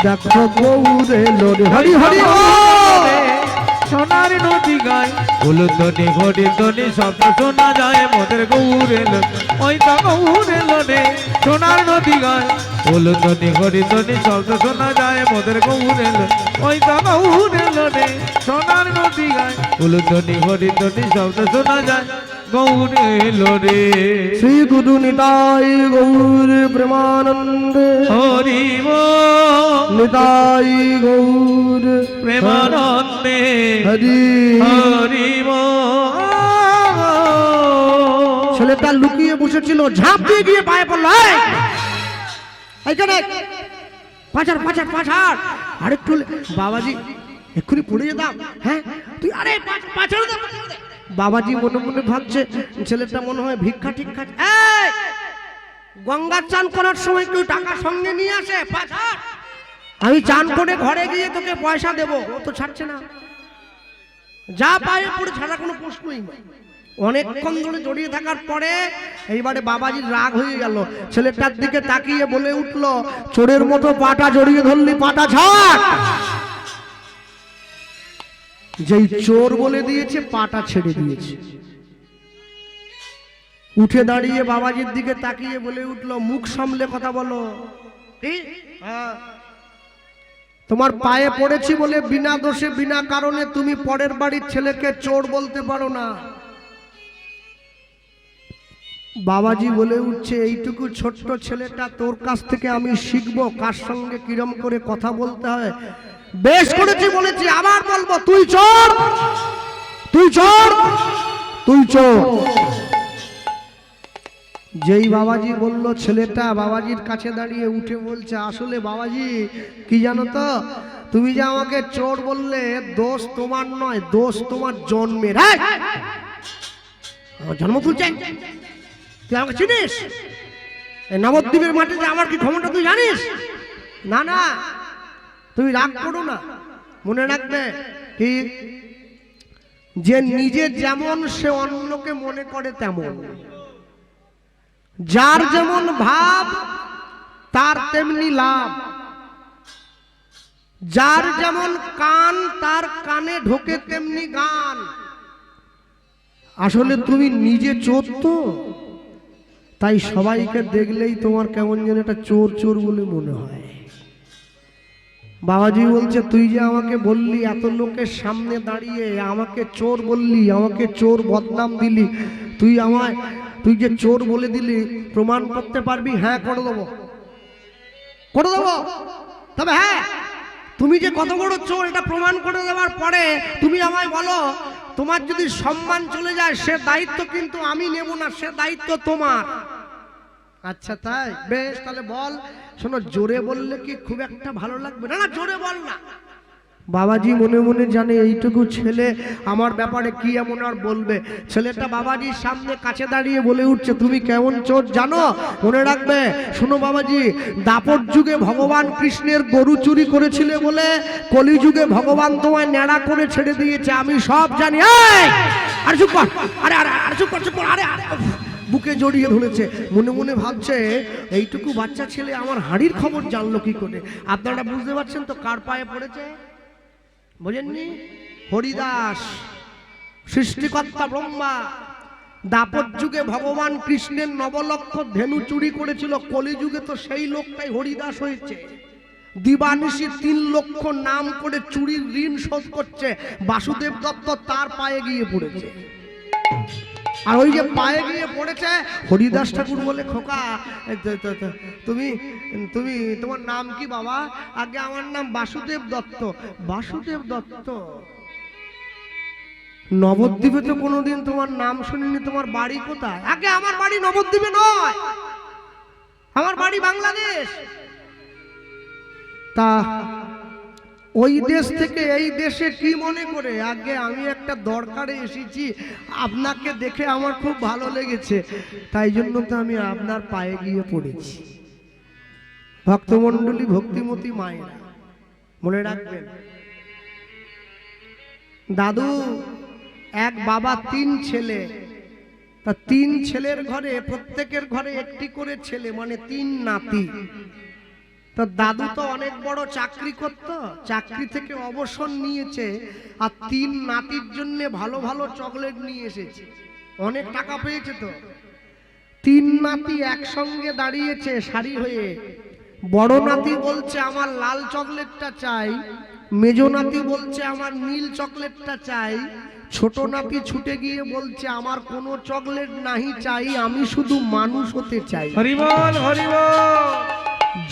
দেখো গৌরে লরে। হরি হরি ও সোনার নদী গায়, উলুধ্বনি হরি ধ্বনি শব্দ শোনা যায় মোদের গৌরে লোরে। ওই তো গৌরে লোরে সোনার নদী গায়, উলুধ্বনি হরি ধ্বনি শব্দ শোনা যায় মোদের গৌরে লোরে। ওই তো গৌরে লোরে সোনার নদী গায়, উলুধ্বনি হরি ধ্বনি শব্দ শোনা যায় গৌরে লোরে। শ্রী গুরু নিতাই গৌর প্রেমানন্দে। হরি নিতাই গৌর প্রেমানন্দে। হরি। হরি ছেলেটা লুকিয়ে বসেছিল, ঝাঁপ দিয়ে গিয়ে পায়ে পড়লো। এইখানে পাছাড় পাছাড় পাছাড় আরেকটু। বাবাজি এক্ষুনি পড়ে যেতাম। হ্যাঁ তুই আরে পাছাড় দে। বাবাজি মনে মনে ভাবছে ছেলেটা মনে হয় ভিক্ষা ঠিক খাচ্ছে। গঙ্গা চান করার সময় কেউ টাকা সঙ্গে নিয়ে আসে, পাছাড়। আমি চান করে ঘরে গিয়ে তোকে পয়সা দেবো। ও তো ছাড়ছে না, যা পায়ে পড়ে ছাড়া কোনো প্রশ্নই নয়। অনেকক্ষণ ধরে জড়িয়ে থাকার পরে এইবারে বাবাজির রাগ হয়ে গেল। ছেলেটার দিকে তাকিয়ে বলে উঠলো, চোরের মতো পাটা জড়িয়ে ধরলি, পাটা ছাড়। যেই চোর বলে দিয়েছে পাটা ছেড়ে দিয়েছে। উঠে দাঁড়িয়ে বাবাজির দিকে তাকিয়ে বলে উঠলো, মুখ সামলে কথা বলো। তোমার পায়ে পড়েছি বলে বিনা দোষে বিনা কারণে তুমি পরের বাড়ির ছেলেকে চোর বলতে পারো না। বাবাজি বলে উঠছে, এইটুকু ছোট্ট ছেলেটা তোর কাছ থেকে আমি শিখবো কার সঙ্গে কিরম করে কথা বলতে হয়। বেশ করেছি বলেছি, আবার বলবো, তুই চোর, তুই চোর, তুই চোর। যেই বাবাজি বলল, ছেলেটা বাবাজির কাছে দাঁড়িয়ে উঠে বলছে, আসলে বাবাজি কি জানো তো, তুমি যে আমাকে চোর বললে, দোষ তোমার নয়, দোষ তোমার জন্মের। আমার জন্ম তুলছে, তুই আমাকে চিনিস? এই নবদ্বীপের মাটিতে আমার কি ক্ষমতা তুই জানিস? না না, তুমি রাগ করো না। মনে রাখবে কি, যে নিজে যেমন সে অন্যকে মনে করে তেমন। যার যেমন ভাব তার তেমনি লাভ। যার যেমন কান তার কানে ঢোকে তেমনি গান। আসলে তুমি নিজে চোর তো, তাই সবাইকে দেখলেই তোমার কেমন যেন একটা চোর চোর বলে মনে হয়। বাবাজি বলছে, তুই যে আমাকে বললি এত লোকের সামনে দাঁড়িয়ে আমাকে চোর বললি, আমাকে চোর বদনাম দিলি, তুই যে চোর বলে দিলি, প্রমাণ করতে পারবি? হ্যাঁ, করে দেবো, করে দেবো। তবে হ্যাঁ, তুমি যে কত বড় চোর এটা প্রমাণ করে দেওয়ার পরে তুমি আমায় বলো, তোমার যদি সম্মান চলে যায় সে দায়িত্ব কিন্তু আমি নেব না, সে দায়িত্ব তোমার। আচ্ছা তাই, বেশ, তাহলে বল। শোনো, জোরে বললে কি খুব একটা ভালো লাগবে না? না, জোরে বল না। বাবাজি মনে মনে জানে এইটুকু ছেলে আমার ব্যাপারে কি এমন আর বলবে। ছেলেটা বাবাজির সামনে কাছে দাঁড়িয়ে বলে উঠছে, তুমি কেমন চোর জানো? মনে রাখবে, শোনো বাবাজি, দাপর যুগে ভগবান কৃষ্ণের গরু চুরি করেছিলে বলে কলিযুগে ভগবান তোমায় ন্যাড়া করে ছেড়ে দিয়েছে, আমি সব জানি। আরে চুপ কর, আরে আরে আরে চুপ কর, চুপ কর, আরে আরে। বুকে জড়িয়ে ধরেছে, মনে মনে ভাবছে এইটুকু বাচ্চা ছেলে আমার হাড়ির খবর জানলো কি করে। আপনারা বুঝতে পারছেন তো কার পায়ে পড়েছে? বোঝেননি? হরিদাস, সৃষ্টিকর্তা ব্রহ্মা। দাপর যুগে ভগবান কৃষ্ণের 9 লক্ষ ধেনু চুরি করেছিল, কলিযুগে তো সেই লোকটাই হরিদাস হয়েছে। দিবানিশি 3 লক্ষ নাম করে চুরির ঋণ শোধ করছে। বাসুদেব দত্ত তার পায়ে গিয়ে পড়েছে। আর ওই যে পায়ে গিয়ে পড়েছে, হরিদাস ঠাকুর বলে, খোকা তুমি তুমি তোমার নাম কি বাবা? আগে আমার নাম বাসুদেব দত্ত। বাসুদেব দত্ত? নবদ্বীপে তো কোনোদিন তোমার নাম শুনিনি, তোমার বাড়ি কোথায়? আগে আমার বাড়ি নবদ্বীপে নয়, আমার বাড়ি বাংলাদেশ। তা ওই দেশ থেকে এই দেশে কি মনে করে? আগে আমি একটা দরকারে এসেছি, আপনাকে দেখে আমার খুব ভালো লেগেছে, তাই জন্য তো আমি আপনার পায়ে গিয়ে পড়েছি। ভক্তমণ্ডলী, ভক্তিমতী মায়েরা, মনে রাখবেন, দাদু এক বাবা 3 ছেলে, তা 3 ছেলের ঘরে প্রত্যেকের ঘরে একটি করে ছেলে, মানে 3 নাতি। তো দাদু তো অনেক বড় চাকরি করত, চাকরি থেকে অবসর নিয়েছে, আর 3 নাতির জন্য ভালো ভালো চকলেট নিয়ে এসেছে। অনেক টাকা পেয়েছে তো। 3 নাতি একসঙ্গে দাঁড়িয়েছে সারি হয়ে। বড় নাতি বলছে আমার লাল চকলেটটা চাই, মেজো নাতি বলছে আমার নীল চকলেটটা চাই, ছোট নাতি ছুটে গিয়ে বলছে আমার কোনো চকলেট নাহি চাই, আমি শুধু মানুষ হতে চাই। হরি বল, হরি বল।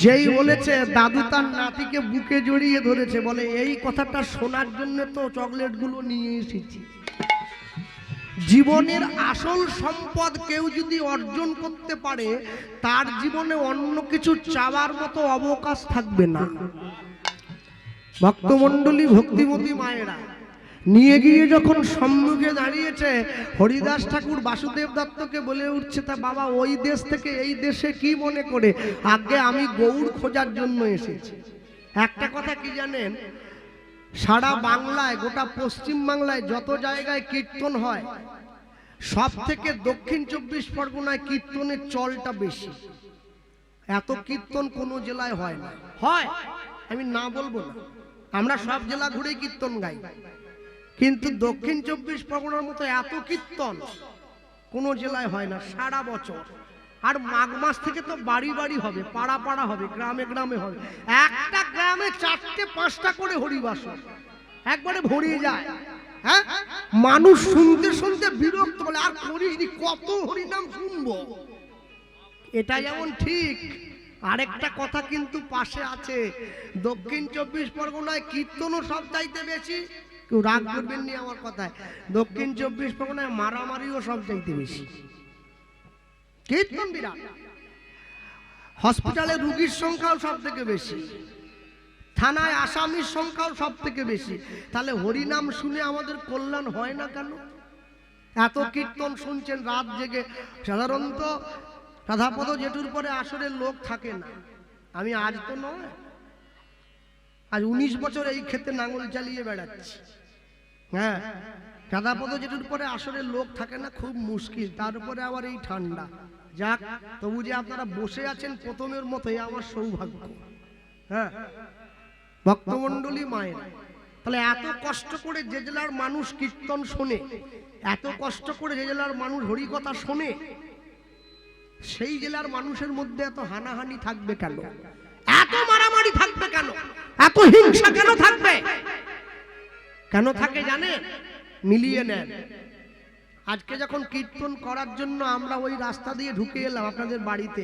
যেই বলেছে, দাদু তার নাতিকে বুকে জড়িয়ে ধরেছে, বলে এই কথাটা শোনার জন্য তো চকলেট গুলো নিয়ে এসেছি। জীবনের আসল সম্পদ কেউ যদি অর্জন করতে পারে, তার জীবনে অন্য কিছু চাওয়ার মতো অবকাশ থাকবে না। ভক্তমণ্ডলী, ভক্তিমতী মায়েরা, নিয়ে গিয়ে যখন সম্মুখে দাঁড়িয়েছে, হরিদাস ঠাকুর বাসুদেব দত্তকে বলে উঠছে, তা বাবা ওই দেশ থেকে এই দেশে কি মনে করে? আগে আমি গৌড় খোঁজার জন্য এসেছি। একটা কথা কি জানেন, সারা বাংলায়, গোটা পশ্চিম বাংলায় যত জায়গায় কীর্তন হয়, সব থেকে দক্ষিণ 24 পরগনায় কীর্তনের চলটা বেশি। এত কীর্তন কোনো জেলায় হয় না। হয়, আমি না বলবো না, আমরা সব জেলা ঘুরে কীর্তন গাই, কিন্তু দক্ষিণ 24 পরগনার মতো এত কীর্তন কোনো জেলায় হয় না সারা বছর। আর মাঘ মাস থেকে তো বাড়ি বাড়ি হবে, পাড়া পাড়া হবে, গ্রামে গ্রামে হবে। একটা গ্রামে 4টে 5টা করে হরিবাসর একবারে ভরিয়ে যায়। হ্যাঁ, মানুষ শুনতে শুনতে বিরক্ত, বলে আর করিসনি, কত হরিনাম শুনবো। এটা যেমন ঠিক, আরেকটা কথা কিন্তু পাশে আছে। দক্ষিণ 24 পরগনায় কীর্তনও সব চাইতে বেশি। কেউ রাগ করবেন নি আমার কথায়, দক্ষিণ 24 পরগনায় মারামারিও সব চাইতে বেশি। কীর্তন বিরাট, হসপিটালে রোগীর সংখ্যাও সব থেকে বেশি, থানায় আসামির সংখ্যাও সব থেকে বেশি। তাহলে হরিনাম শুনে আমাদের কল্যাণ হয় না কেন? এত কীর্তন শুনছেন রাত জেগে। সাধারণত রাধাপদ জেঠুর পরে আসরের লোক থাকে না। আমি আজ তো নয়, আজ 19 বছর এই ক্ষেত্রে নাঙল চালিয়ে বেড়াচ্ছি। হ্যাঁ, রাধাপদ জেঠুর পরে আসরের লোক থাকে না, খুব মুশকিল। তার উপরে আবার এই ঠান্ডা। যাক, তবু যে আপনারা বসে আছেন প্রথমের মতোই আমার সৌভাগ্য। হ্যাঁ, ভক্তমণ্ডলী মায়ের, তাহলে এত কষ্ট করে যে জেলার মানুষ কীর্তন শোনে, এত কষ্ট করে যে জেলার মানুষ হরিকথা শোনে, সেই জেলার মানুষের মধ্যে এত হানাহানি থাকবে কেন? এত মারামারি থাকবে কেন? এত হিংসা কেন থাকবে? কেন থাকে জানে? মিলিয়ে নেন। আজকে যখন কীর্তন করার জন্য আমরা ওই রাস্তা দিয়ে ঢুকে এলাম আপনাদের বাড়িতে,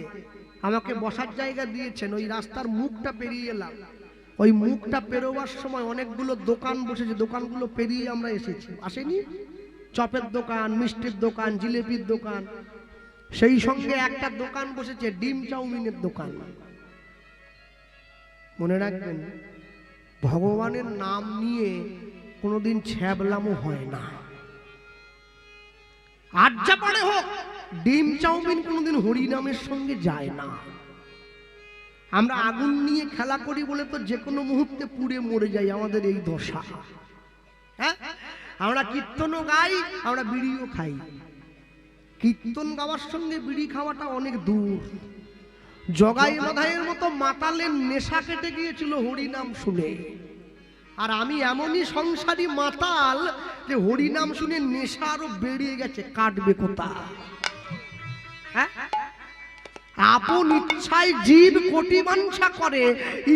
আমাকে বসার জায়গা দিয়েছেন, ওই রাস্তার মুখটা পেরিয়ে এলাম। ওই মুখটা পেরোবার সময় অনেকগুলো দোকান বসেছে, দোকানগুলো পেরিয়ে আমরা এসেছি। আসেনি? চপের দোকান, মিষ্টির দোকান, জিলেপির দোকান, সেই সঙ্গে একটা দোকান বসেছে ডিম চাউমিনের দোকান। মনে রাখবেন, ভগবানের নাম নিয়ে কোনোদিন ছ্যাবলামও হয় না। আজ্জা পারে হোক, ডিম চাউমিন কোনোদিন হরি নামের সঙ্গে যায় না। আমরা আগুন নিয়ে খেলা করি বলে তো যে কোনো মুহূর্তে পুড়ে মরে যাই, আমাদের এই দশা। হ্যাঁ, আমরা কীর্তনও গাই, আমরা বিড়িও খাই। কীর্তন গাওয়ার সঙ্গে বিড়ি খাওয়াটা অনেক দূর। জগাই মাধাইয়ের মতো মাতালের নেশা কেটে গিয়েছিল হরিনাম শুনে। আর আমি এমনই সংসারী মাতাল যে হরিনাম শুনে নেশা আরো বেড়ে গেছে। কাটবে কোথা? হ্যাঁ, আপন ইচ্ছায় জীব কোটি বাঞ্ছা করে,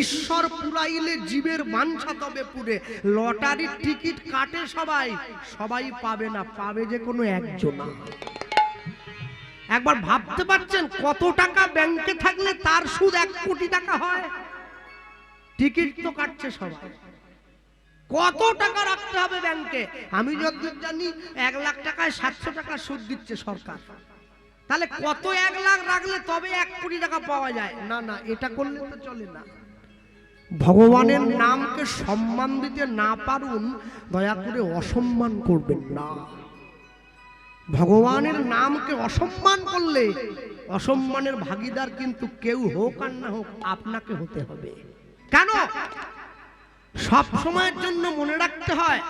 ঈশ্বর পুরাইলে জীবের বাঞ্ছা তবে পুরে। লটারির টিকিট কাটে সবাই, সবাই পাবে না, পাবে যে কোনো একজন। একবার ভাবতে পারছেন কত টাকা ব্যাংকে থাকলে তার সুদ 1 কোটি টাকা হয়? টিকিট তো কাটছে সবাই। কত টাকা রাখতে হবে ব্যাংকে? আমি যতদূর জানি 1 লাখ টাকায় 700 টাকা সুদ দিচ্ছে সরকার। তাহলে কত 1 লাখ রাখলে তবে 1 কোটি টাকা পাওয়া যায়? না না, এটা করলে তো চলে না। ভগবানের নামকে সম্মান দিতে না পারুন, দয়া করে অসম্মান করবেন না। ভগবানের নামকে অসম্মান করলে অসম্মানের ভাগীদার কিন্তু কেউ হোক আর না হোক আপনাকে হতে হবে। কেন? সব সময়ের জন্য মনে রাখতে হয়,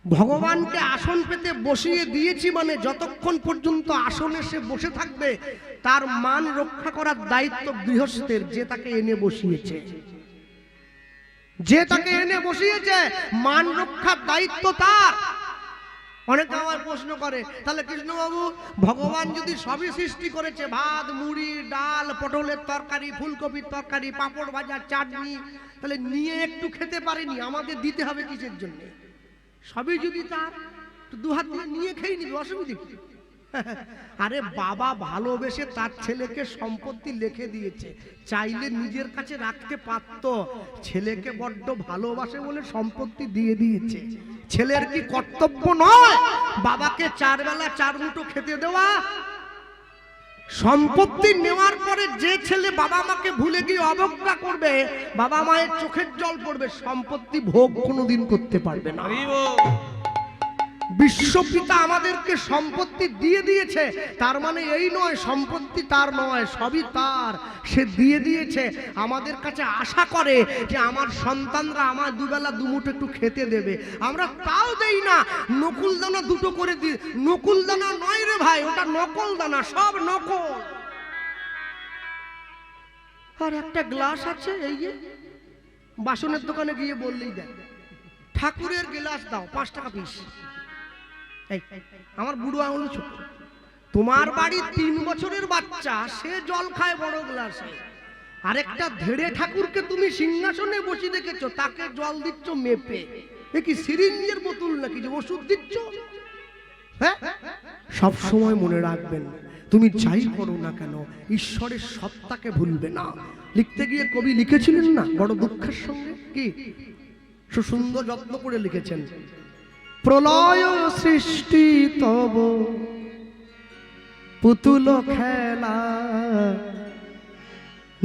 ভগবানকে আসন পেতে বসিয়ে দিয়েছি মানে যতক্ষণ পর্যন্ত আসনে সে বসে থাকবে তার মান রক্ষা করার দায়িত্ব গৃহস্থের, যে তাকে এনে বসিয়েছে। যে তাকে এনে বসিয়েছে মান রক্ষার দায়িত্ব তার। অনেকে আমার প্রশ্ন করে, তাহলে কৃষ্ণবাবু ভগবান যদি সবই সৃষ্টি করেছে, ভাত, মুড়ি, ডাল, পটলের তরকারি, ফুলকপির তরকারি, পাঁপড় ভাজা, চাটনি, তাহলে নিয়ে একটু খেতে পারেনি, আমাদের দিতে হবে কিসের জন্য? সবই যদি তার, তো 2 হাত নিয়ে খেয়ে নিবি, অসুবিধা কি? আরে বাবা ভালোবেসে তার ছেলেকে সম্পত্তি লিখে দিয়েছে, চাইলে নিজের কাছে রাখতে পারত। ছেলেকে বড্ড ভালোবাসে বলে সম্পত্তি দিয়ে দিয়েছে। ছেলের কি কর্তব্য নয় বাবাকে 4 বেলা 4 মুঠো খেতে দেওয়া? সম্পত্তি নেওয়ার পরে যে ছেলে বাবা মাকে ভুলে গিয়ে অবজ্ঞা করবে, বাবা মায়ের চোখের জল পড়বে, সম্পত্তি ভোগ কোনোদিন করতে পারবে না। বিশ্বপিতা আমাদেরকে সম্পত্তি দিয়ে দিয়েছে, তার মানে এই নয় সম্পত্তি তার নয়, সবই তার। সে দিয়ে দিয়েছে, আমাদের কাছে আশা করে যে আমার সন্তানরা আমার 2 বেলা 2 মুঠো একটু খেতে দেবে। আমরা তাও দেই না, নকুল দানা 2টো করে দিই। নকুল দানা নয় রে ভাই, ওটা নকল দানা, সব নকল। আর একটা গ্লাস আছে, এই যে বাসনের দোকানে গিয়ে বললেই দেয়, ঠাকুরের গ্লাস দাও, 5 টাকা পিস। আমার বুড়ো আঙুল ছোট, তোমার বাড়ির 3 বছরের বাচ্চা সে জল খায় বড় গ্লাসে, আরেকটা ধেড়ে ঠাকুরকে তুমি সিংহাসনে বসে দেখেছো, তাকে জল দিচ্ছ মেপে। এ কি সিরিঞ্জের বোতল নাকি যে ওষুধ দিচ্ছ? হ্যাঁ, সব সময় মনে রাখবেন, তুমি যাই করো না কেন ঈশ্বরের সত্তাকে ভুলবে না। লিখতে গিয়ে কবি লিখেছিলেন না বড় দুঃখের সঙ্গে, কি সুন্দর যত্ন করে লিখেছেন, প্রলয় সৃষ্টি তব পুতুল খেলা,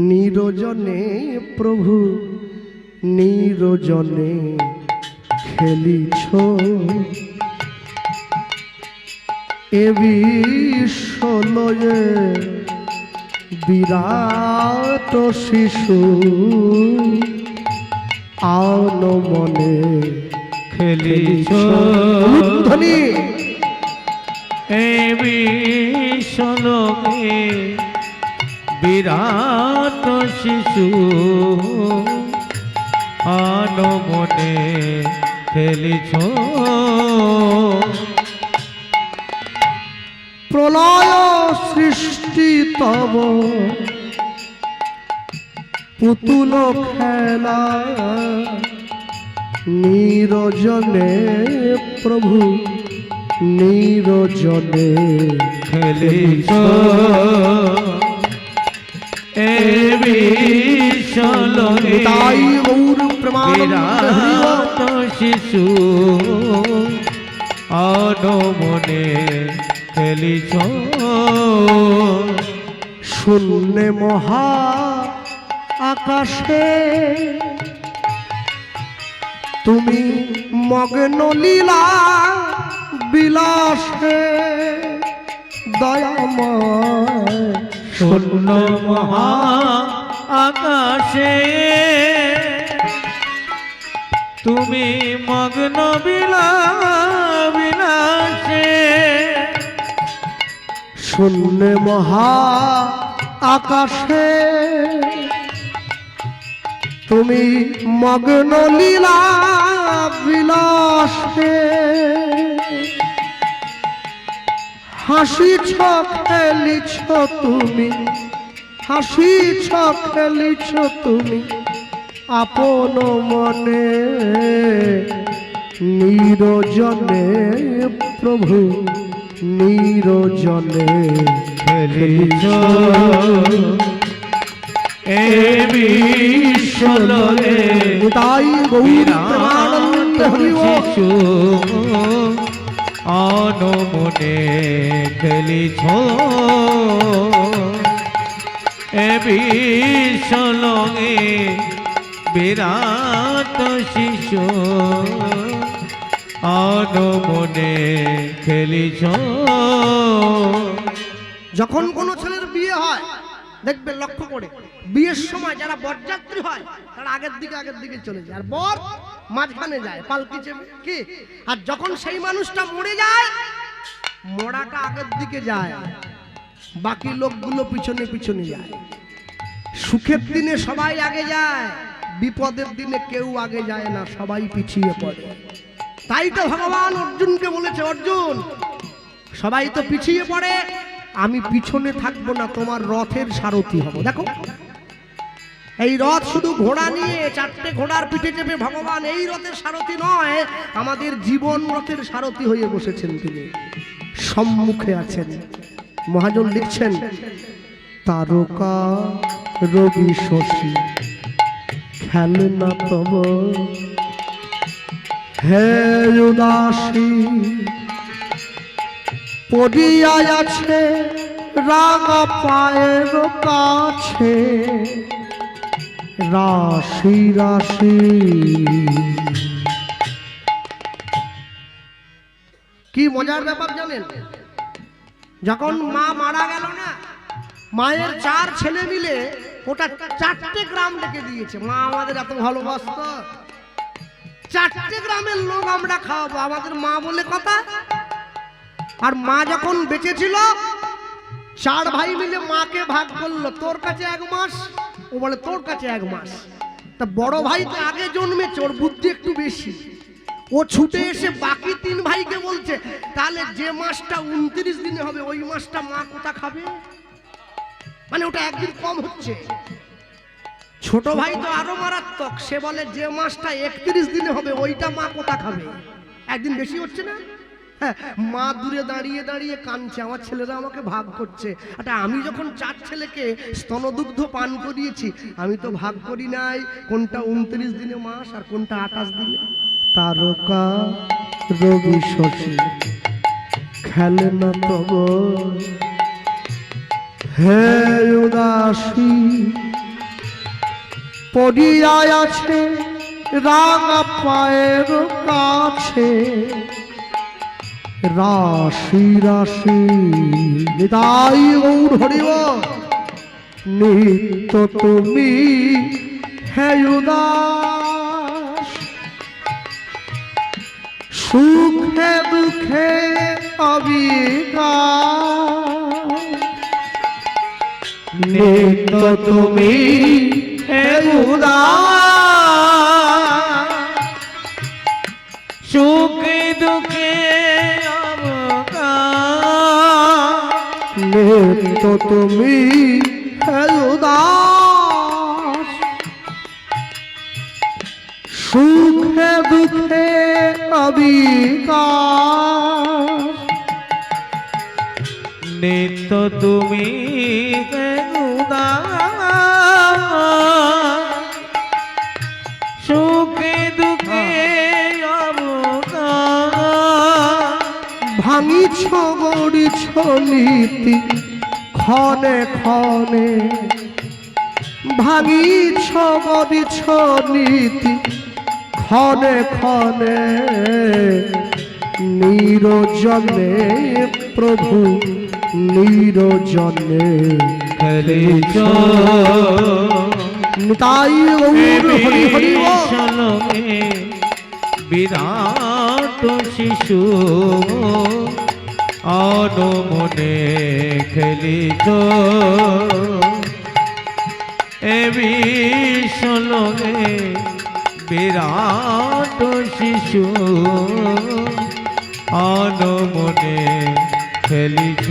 নিরজনে প্রভু নিরজনে খেলিছ। এ বিশ্বলয়ে বিরাট শিশু আন মনে খেলিছ ধ্বনি এ বিশ্বলোকে বিরাট শিশু আন মনে খেলিছ প্রলয় সৃষ্টি তব পুতুল খেলা নিরজনে প্রভু নিরজনে খেলিছ এ বিশ্বলোকে তাই গৌর প্রেমানন্দ বিরাট শিশু আন মনে খেলিছ শূন্য মহা আকাশে তুমি মগ্ন লীলা বিলাসে দয়াময় শূন্য মহা আকাশে তুমি মগ্ন বিলাসে শূন্য মহা আকাশে তুমি মগ্ন লীলা বিলাসে হাসিছ খেলিছ তুমি হাসিছ খেলিছ তুমি আপন মনে নিরজনে প্রভু নিরজনে খেলিছ এ বিশ্বলোকে তাই গৌর প্রেমানন্দ হরি বল। শিশু আন মনে খেলিছ এ বিশ্বলোকে বিরাট শিশু আন মনে খেলিছ যখন কোনো ছেলের বিয়ে হয় দেখবে লক্ষ্য করে বিয়ের সময় যারা বরযাত্রী হয় তারা আগের দিকে চলে যায় আর বর মাঝখানে যায় পালকি চেপে কি আর যখন সেই মানুষটা মরে যায় মরাটা আগের দিকে যায় বাকি লোকগুলো পিছনে পিছনে যায় সুখের দিনে সবাই আগে যায় বিপদের দিনে কেউ আগে যায় না সবাই পিছিয়ে পড়ে তাই তো ভগবান অর্জুনকে বলেছে অর্জুন সবাই তো পিছিয়ে পড়ে আমি পিছনে থাকবো না তোমার রথের সারথি হব দেখো এই রথ শুধু ঘোড়া নিয়ে চারটে ঘোড়ার পিঠে চেপে ভগবান এই রথের সারথি নয় আমাদের জীবন রথের সারথি হয়ে বসেছেন তিনি সম্মুখে আছেন মহাজন লিখছেন তারকা রবি শশী খেলনা তব হে উদাসী পড়িয়া আছে রাঙা পায়ের কাছে রাশি রাশি কি মজার ব্যাপার জানেন যখন মা মারা গেল না মায়ের 4 ছেলে মিলে ওটা 4টে গ্রাম ডেকে দিয়েছে মা আমাদের এত ভালোবাসত 4টে গ্রামের লোক আমরা খাওয়াবো আমাদের মা বলে কথা আর মা যখন বেঁচে ছিল 4 ভাই মিলে মাকে ভাগ করলো তোর কাছে 1 মাস ও বলে তোর কাছে 1 মাস তা বড় ভাই তো আগে জন্মেছে ওর বুদ্ধি একটু বেশি ও ছুটে এসে বাকি 3 ভাইকে বলছে তাহলে যে মাসটা 29 দিনে হবে ওই মাসটা মা কোথা খাবে মানে ওটা একদিন কম হচ্ছে ছোট ভাই তো আরো মারাত্মক সে বলে যে মাসটা 31 দিনে হবে ওইটা মা কোথা খাবে একদিন বেশি হচ্ছে না মা দূরে দাঁড়িয়ে দাঁড়িয়ে কাঁদছে আমার ছেলেরা আমাকে ভাগ করছে আচ্ছা আমি যখন 4 ছেলেকে স্তনদুগ্ধ পান করিয়েছি আমি তো ভাগ করি নাই কোনটা 29 দিনে মাস আর কোনটা 28 দিনে তারকা রবি শশী খেলনা তব হে উদাসী পড়িয়া আছে রাঙা পায়ের কাছে রাশি রাশি নিতাই গৌর হরিব নিত্য তুমি হে উদাস সুখে দুঃখে অবিকার নিত্য তুমি হে উদাস সুখে দুঃখে নিত্য তুমি হে উদাস সুখে দুঃখে অবিকার নিত্য তুমি সুখে দুঃখে ভাঙিছ গড়িছ নীতি ক্ষণে ক্ষণে ভাঙিছ গড়িছ নীতি ক্ষণে ক্ষণে নিরজনে প্রভু নিরজনে খেলিছ নিতাই গৌর হরি হরি চলমে বিরাট শিশু অনমনে খেলিছ এ বিশ্বলগে বিরাট শিশু অনমনে খেলিছ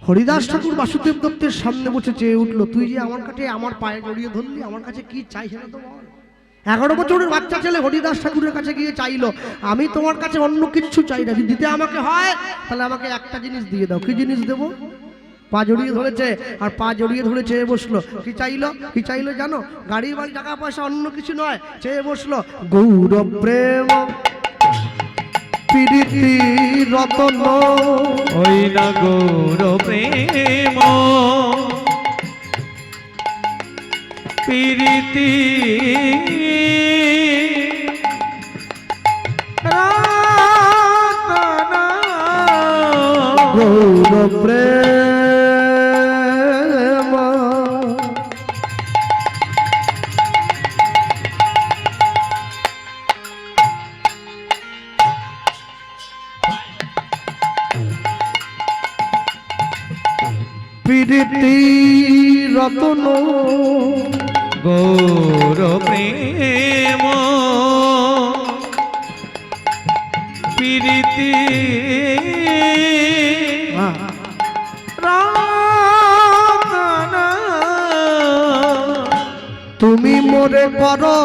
হরিদাস ঠাকুর বাসুদেব দত্তের সামনে বসে চেয়ে উঠলো, তুই যে আমার কাছে আমার পায়ে জড়িয়ে ধরলি, আমার কাছে কি চাই সেটা তো বল। 11 বছরের বাচ্চা ছেলে হরিদাস ঠাকুরের কাছে গিয়ে চাইলো, আমি তোমার কাছে অন্য কিচ্ছু চাই না, যদি দিতে আমাকে হয় তাহলে আমাকে একটা জিনিস দিয়ে দাও। কি জিনিস দেবো? পা জড়িয়ে ধরেছে, আর পা জড়িয়ে ধরে চেয়ে বসলো। কি চাইলো? কি চাইলো জানো? গাড়ি বাড়ি টাকা পয়সা অন্য কিছু নয়, চেয়ে বসলো গৌর প্রেম প্রীতি রতন ওই না গৌর প্রেম প্রীতি রতন গৌর প্রেম প্রীতি রতন গৌর প্রেম প্রীতি রতন তুমি মোরে করো,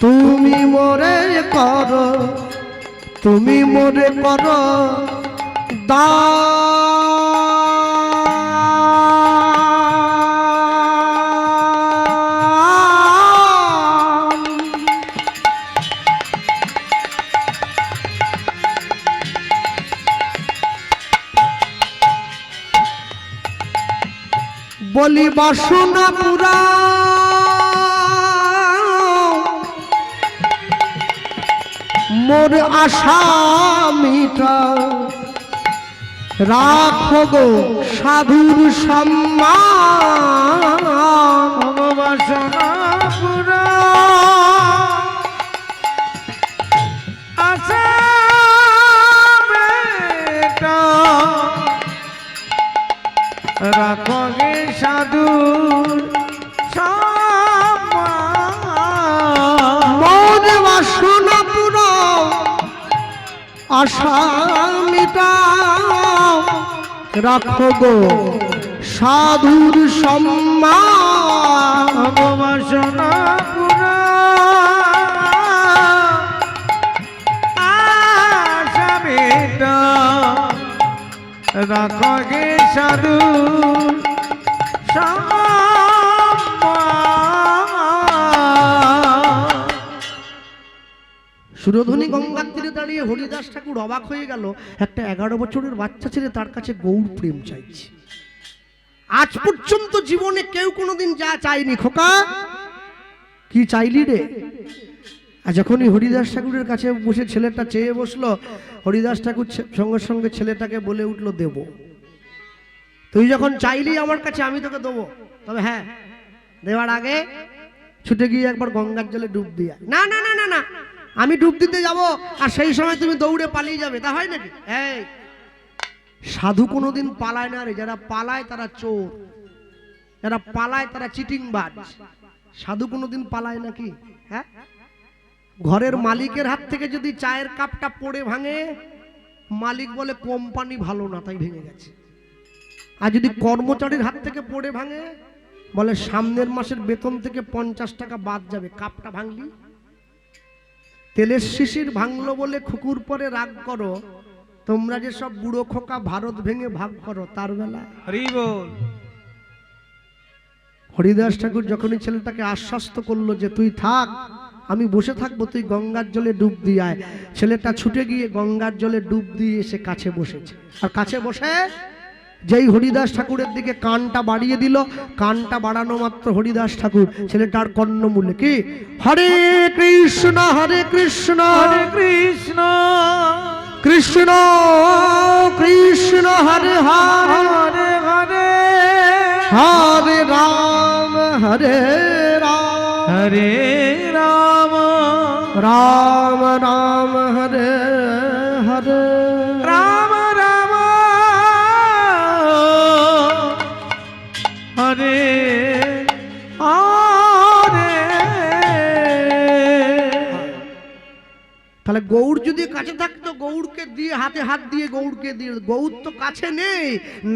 তুমি মোরে করো, তুমি মোরে করো দান। বলি বাসনা পুরা মোর আশা মিটা, রাখো গো সাধুর সম্মান। বাসনা পুরা আশা বেটা রাখো গে সাধুর সম্মান। মোর বাসনা পুরা আশা মিটাও, রাখো গো সাধুর সম্মান। বাসনা পুরা আশা বেটা রাখো গে সাধুর সম্মান। সুরধনী গঙ্গার তীরে দাঁড়িয়ে হরিদাস ঠাকুর অবাক হয়ে গেল, একটা 11 বছরের বাচ্চা ছেলে তার কাছে গৌর প্রেম চাইছে। আজ পর্যন্ত জীবনে কেউ কোনোদিন যা চায়নি। খোকা কি চাইলি রে? আর যখনই হরিদাস ঠাকুরের কাছে বসে ছেলেটা চেয়ে বসলো, হরিদাস ঠাকুর সঙ্গে সঙ্গে ছেলেটাকে বলে উঠলো, দেব। তুই যখন চাইলি আমার কাছে, আমি তোকে দেবো, তবে হ্যাঁ, দেওয়ার আগে ছুটে গিয়ে একবার গঙ্গার জলে ডুব দিয়া। না না না না না, আমি ডুব দিতে যাব আর সেই সময় তুমি দৌড়ে পালিয়ে যাবে, তা হয় নাকি? এই সাধু কোনোদিন পালায় না রে। যারা পালায় তারা চোর, যারা পালায় তারা চিটিংবাজ। সাধু কোনোদিন পালায় নাকি? হ্যাঁ, ঘরের মালিকের হাত থেকে যদি চায়ের কাপটা পড়ে ভাঙে, মালিক বলে কোম্পানি ভালো না তাই ভেঙে গেছে। আর যদি কর্মচারীর হাত থেকে পড়ে ভাঙে, বলে সামনের মাসের বেতন থেকে 50 টাকা বাদ যাবে। কাপটা ভাঙলি, তেলের শিশির ভাঙলো বলে খুকুর পরে রাগ করো, তোমরা যে সব বুড়ো খোকা ভারত ভেঙে ভাগ করো, তার বেলা হরি বল। হরিদাস ঠাকুর যখনই ছেলেটাকে আশ্বস্ত করলো যে তুই থাক, আমি বসে থাকবো, তুই গঙ্গার জলে ডুব দিয়ে আয়, ছেলেটা ছুটে গিয়ে গঙ্গার জলে ডুব দিয়ে এসে কাছে বসেছে। আর কাছে বসে যেই হরিদাস ঠাকুরের দিকে কানটা বাড়িয়ে দিল, কানটা বাড়ানো মাত্র হরিদাস ঠাকুর ছেলেটার কর্ণমূলে কি হরে কৃষ্ণ হরে কৃষ্ণ হরে কৃষ্ণ কৃষ্ণ কৃষ্ণ হরে হরে হরে হরে হরে রাম হরে রাম হরে রাম রাম রাম হরে হরে রাম রাম হরে হরে। তাহলে গৌড় যদি কাছে থাকতো, গৌড়কে দিয়ে হাতে হাত দিয়ে গৌড়কে দিয়ে, গৌড় তো কাছে নেই,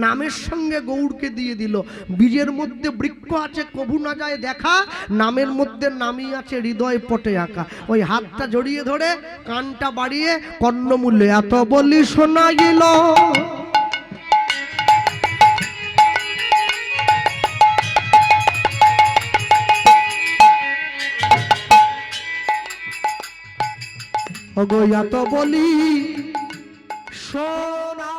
নামের সঙ্গে গৌড়কে দিয়ে দিল। বীজের মধ্যে বৃক্ষ আছে কভু না যায় দেখা, নামের মধ্যে নামই আছে হৃদয় পটে আঁকা। ওই হাতটা জড়িয়ে ধরে কানটা বাড়িয়ে কর্ণমূল্যে এত বলি শোনা গেল, ওগো এত বলি শোনা